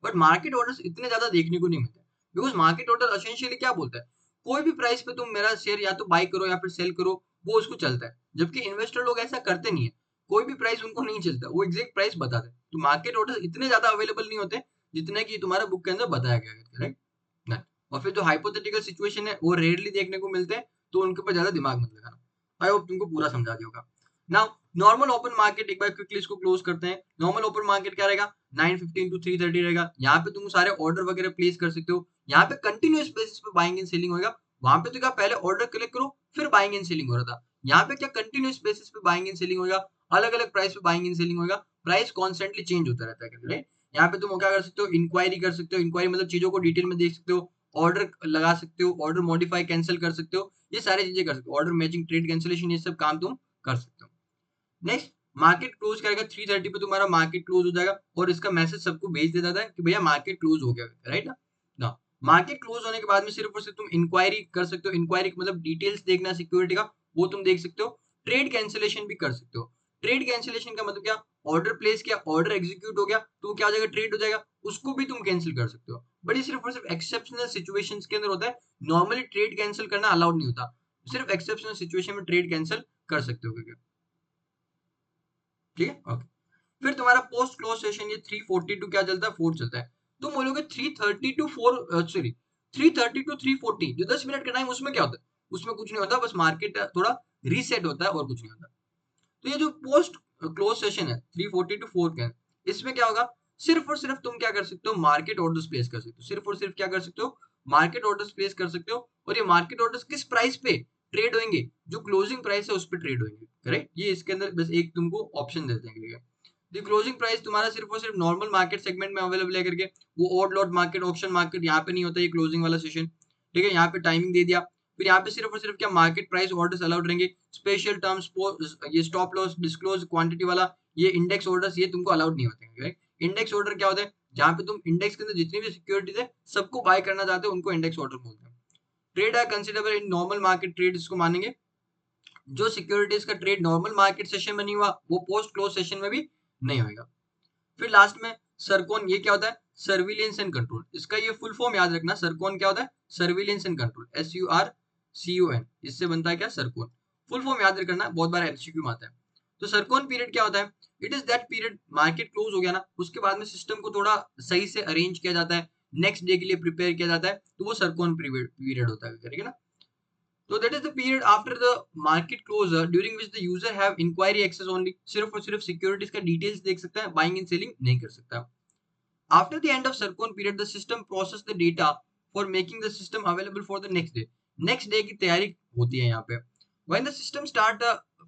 but market orders इतने ज्यादा देखने को नहीं मिलते, बिकॉज मार्केट ऑर्डर एसेंशियली क्या बोलता है, कोई भी प्राइस पे तुम मेरा शेयर या तो बाय करो या फिर सेल करो, वो उसको चलता है। जबकि इन्वेस्टर लोग ऐसा करते नहीं है, कोई भी प्राइस उनको नहीं चलता, वो एग्जैक्ट प्राइस बताते हैं। तो मार्केट ऑर्डर इतने ज्यादा अवेलेबल नहीं होते जितने कि तुम्हारे बुक के अंदर बताया गया है, राइट? नहीं। और फिर जो हाइपोथेटिकल सिचुएशन है वो रेयरली देखने को मिलते हैं, तो उनके ऊपर ज्यादा दिमाग मत लगाना। आई होप तुमको पूरा समझा दिया होगा। नाउ नॉर्मल ओपन मार्केट, एक बार क्विकली इसको क्लोज करते हैं। नॉर्मल ओपन मार्केट क्या रहेगा, 9:15 टू 3:30 रहेगा। यहाँ पे तुम सारे ऑर्डर वगैरह प्लेस कर सकते हो। यहाँ पे कंटिन्यूस बेसिस पे बाइंग एंड सेलिंग होगा। वहां पे तो क्या पहले ऑर्डर क्लिक करो फिर बाइंग एंड सेलिंग हो रहा था, यहाँ पे क्या कंटिन्यूस बेसिस पे बाइंग एंड सेलिंग होगा, अलग अलग प्राइस पे बाइंग एंड सेलिंग होगा। प्राइस कॉन्स्टेंटली चेंज होता रहता है, राइट? यहाँ पे तुम क्या कर सकते हो, इंक्वायरी कर सकते हो। इंक्वायरी मतलब चीजों को डिटेल में देख सकते हो, ऑर्डर लगा सकते हो, ऑर्डर मॉडिफाई कैंसिल कर सकते हो, ये सारी चीजें कर सकते हो। ऑर्डर मैचिंग, ट्रेड कैंसिलेशन, ये सब काम तुम कर सकते हो। नेक्स्ट, मार्केट क्लोज करेगा 3:30 पे, तुम्हारा मार्केट क्लोज हो जाएगा और इसका मैसेज सबको भेज देता था कि भैया मार्केट क्लोज हो गया, राइट ना? मार्केट क्लोज होने के बाद में सिर्फ और सिर्फ तुम इंक्वायरी कर सकते हो। इंक्वायरी मतलब डिटेल्स देखना सिक्योरिटी का, वो तुम देख सकते हो। ट्रेड कैंसिलेशन भी कर सकते हो। ट्रेड कैंसिलेशन का मतलब क्या, ऑर्डर प्लेस किया, ऑर्डर एग्जीक्यूट हो गया तो वो क्या हो जाएगा, ट्रेड हो जाएगा, उसको भी तुम कैंसिल कर सकते हो। बट ये सिर्फ और सिर्फ एक्सेप्शनल सिचुएशंस के अंदर होता है, नॉर्मली ट्रेड कैंसिल करना अलाउड नहीं होता। सिर्फ एक्सेप्शनल सिचुएशन में ट्रेड कैंसिल कर सकते हो, ठीक है? ओके। फिर तुम्हारा पोस्ट क्लोज सेशन ये 3:42 क्या चलता है, 4 चलता है। तुम बोलोगे 3:30 टू 4, सॉरी 3:30 टू 3:40 जो 10 मिनट का टाइम, उसमें क्या होता है? उसमें कुछ नहीं होता, बस मार्केट थोड़ा रीसेट होता है और कुछ नहीं होता। तो ये जो पोस्ट क्लोज सेशन है 3:40 टू 4 का, इसमें क्या होगा, सिर्फ और सिर्फ तुम क्या कर सकते हो, मार्केट ऑर्डर्स प्लेस कर सकते हो। सिर्फ और सिर्फ क्या कर सकते हो, मार्केट ऑर्डर्स प्लेस कर सकते हो। और ये मार्केट ऑर्डर्स किस प्राइस पे ट्रेड होंगे, जो क्लोजिंग प्राइस है उस पर ट्रेड होंगे, करेक्ट? ये इसके अंदर बस एक तुमको ऑप्शन देते हैं। द क्लोजिंग प्राइस तुम्हारा सिर्फ और सिर्फ नॉर्मल मार्केट सेगमेंट में अवेलेबल है करके, वो odd lot market, option market यहाँ पे नहीं होता ये क्लोजिंग वाला सेशन, ठीक है? यहाँ पे टाइमिंग दे दिया। फिर यहाँ पे सिर्फ और सिर्फ क्या मार्केट प्राइस ऑर्डर्स अलाउड रहेंगे। स्पेशल टर्म्स, ये स्टॉप लॉस, डिस्क्लोज क्वांटिटी वाला, ये इंडेक्स ऑर्डर्स, ये तुमको अलाउड नहीं होते हैं। इंडेक्स ऑर्डर क्या होता है, जहाँ पे तुम इंडेक्स के अंदर जितनी भी सिक्योरिटीज है सबको बाय करना चाहते हो, उनको इंडेक्स ऑर्डर बोलते हैं। Trade are considerable in normal market trade, इसको मानेंगे। जो सिक्योरिटीज का ट्रेड नॉर्मल मार्केट सेशन में नहीं हुआ वो पोस्ट क्लोज सेशन में भी नहीं होगा। फिर लास्ट में सरकोन, ये क्या होता है, सर्विलेंस एंड कंट्रोल। इसका ये फुल फॉर्म याद रखना, सरकोन क्या होता है, सर्विलेंस एंड कंट्रोल, SURCON, इससे बनता है क्या, सरकोन। फुल फॉर्म याद रखना, बहुत बार एमसीक्यू में आता है। तो सरकोन पीरियड क्या होता है, it is that period, market close हो गया ना, उसके बाद में सिस्टम को थोड़ा सही से अरेंज किया जाता है, नेक्स्ट डे के लिए प्रिपेयर किया जाता है, तो वो सरकोन पीरियड होता है, करेगा ना? So that is the period after the market closure during which the user have inquiry access only, सिर्फ और सिर्फ सिक्योरिटीज का डिटेल्स देख सकता है, बाइंग एंड सेलिंग नहीं कर सकता। After the end of Sarkon period, the system process the data for making the system available for the next day. Next day की तैयारी होती है यहाँ पे। When the system start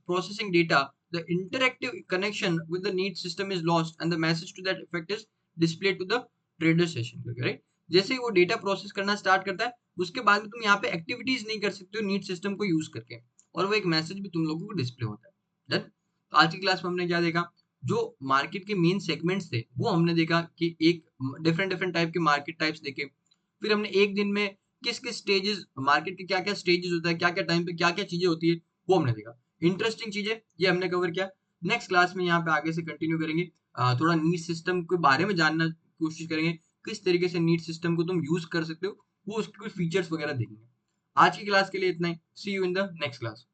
processing data, the interactive connection with the need system is lost and the message to that effect is displayed to the trader session, right? जैसे ही वो data process करना start करता है, उसके बाद में तुम यहाँ पे एक्टिविटीज नहीं कर सकते हो नीड सिस्टम को यूज करके, और वो एक मैसेज भी तुम लोगों को डिस्प्ले होता है। डन? आज की क्लास में हमने क्या देखा, जो मार्केट के मेन सेगमेंट्स थे वो हमने देखा कि एक डिफरेंट डिफरेंट टाइप के मार्केट टाइप्स देखे। फिर हमने एक दिन में किस किस स्टेजेस, मार्केट के क्या क्या स्टेजेस होता है, क्या क्या टाइम पे क्या क्या चीजें होती है, वो हमने देखा। इंटरेस्टिंग चीजें ये हमने कवर किया। नेक्स्ट क्लास में यहाँ पे आगे से कंटिन्यू करेंगे, थोड़ा नीड सिस्टम के बारे में जानना कोशिश करेंगे, किस तरीके से नीड सिस्टम को तुम यूज कर सकते हो, वो उसके कुछ फीचर्स वगैरह देखेंगे। आज की क्लास के लिए इतना ही, see you in the next class.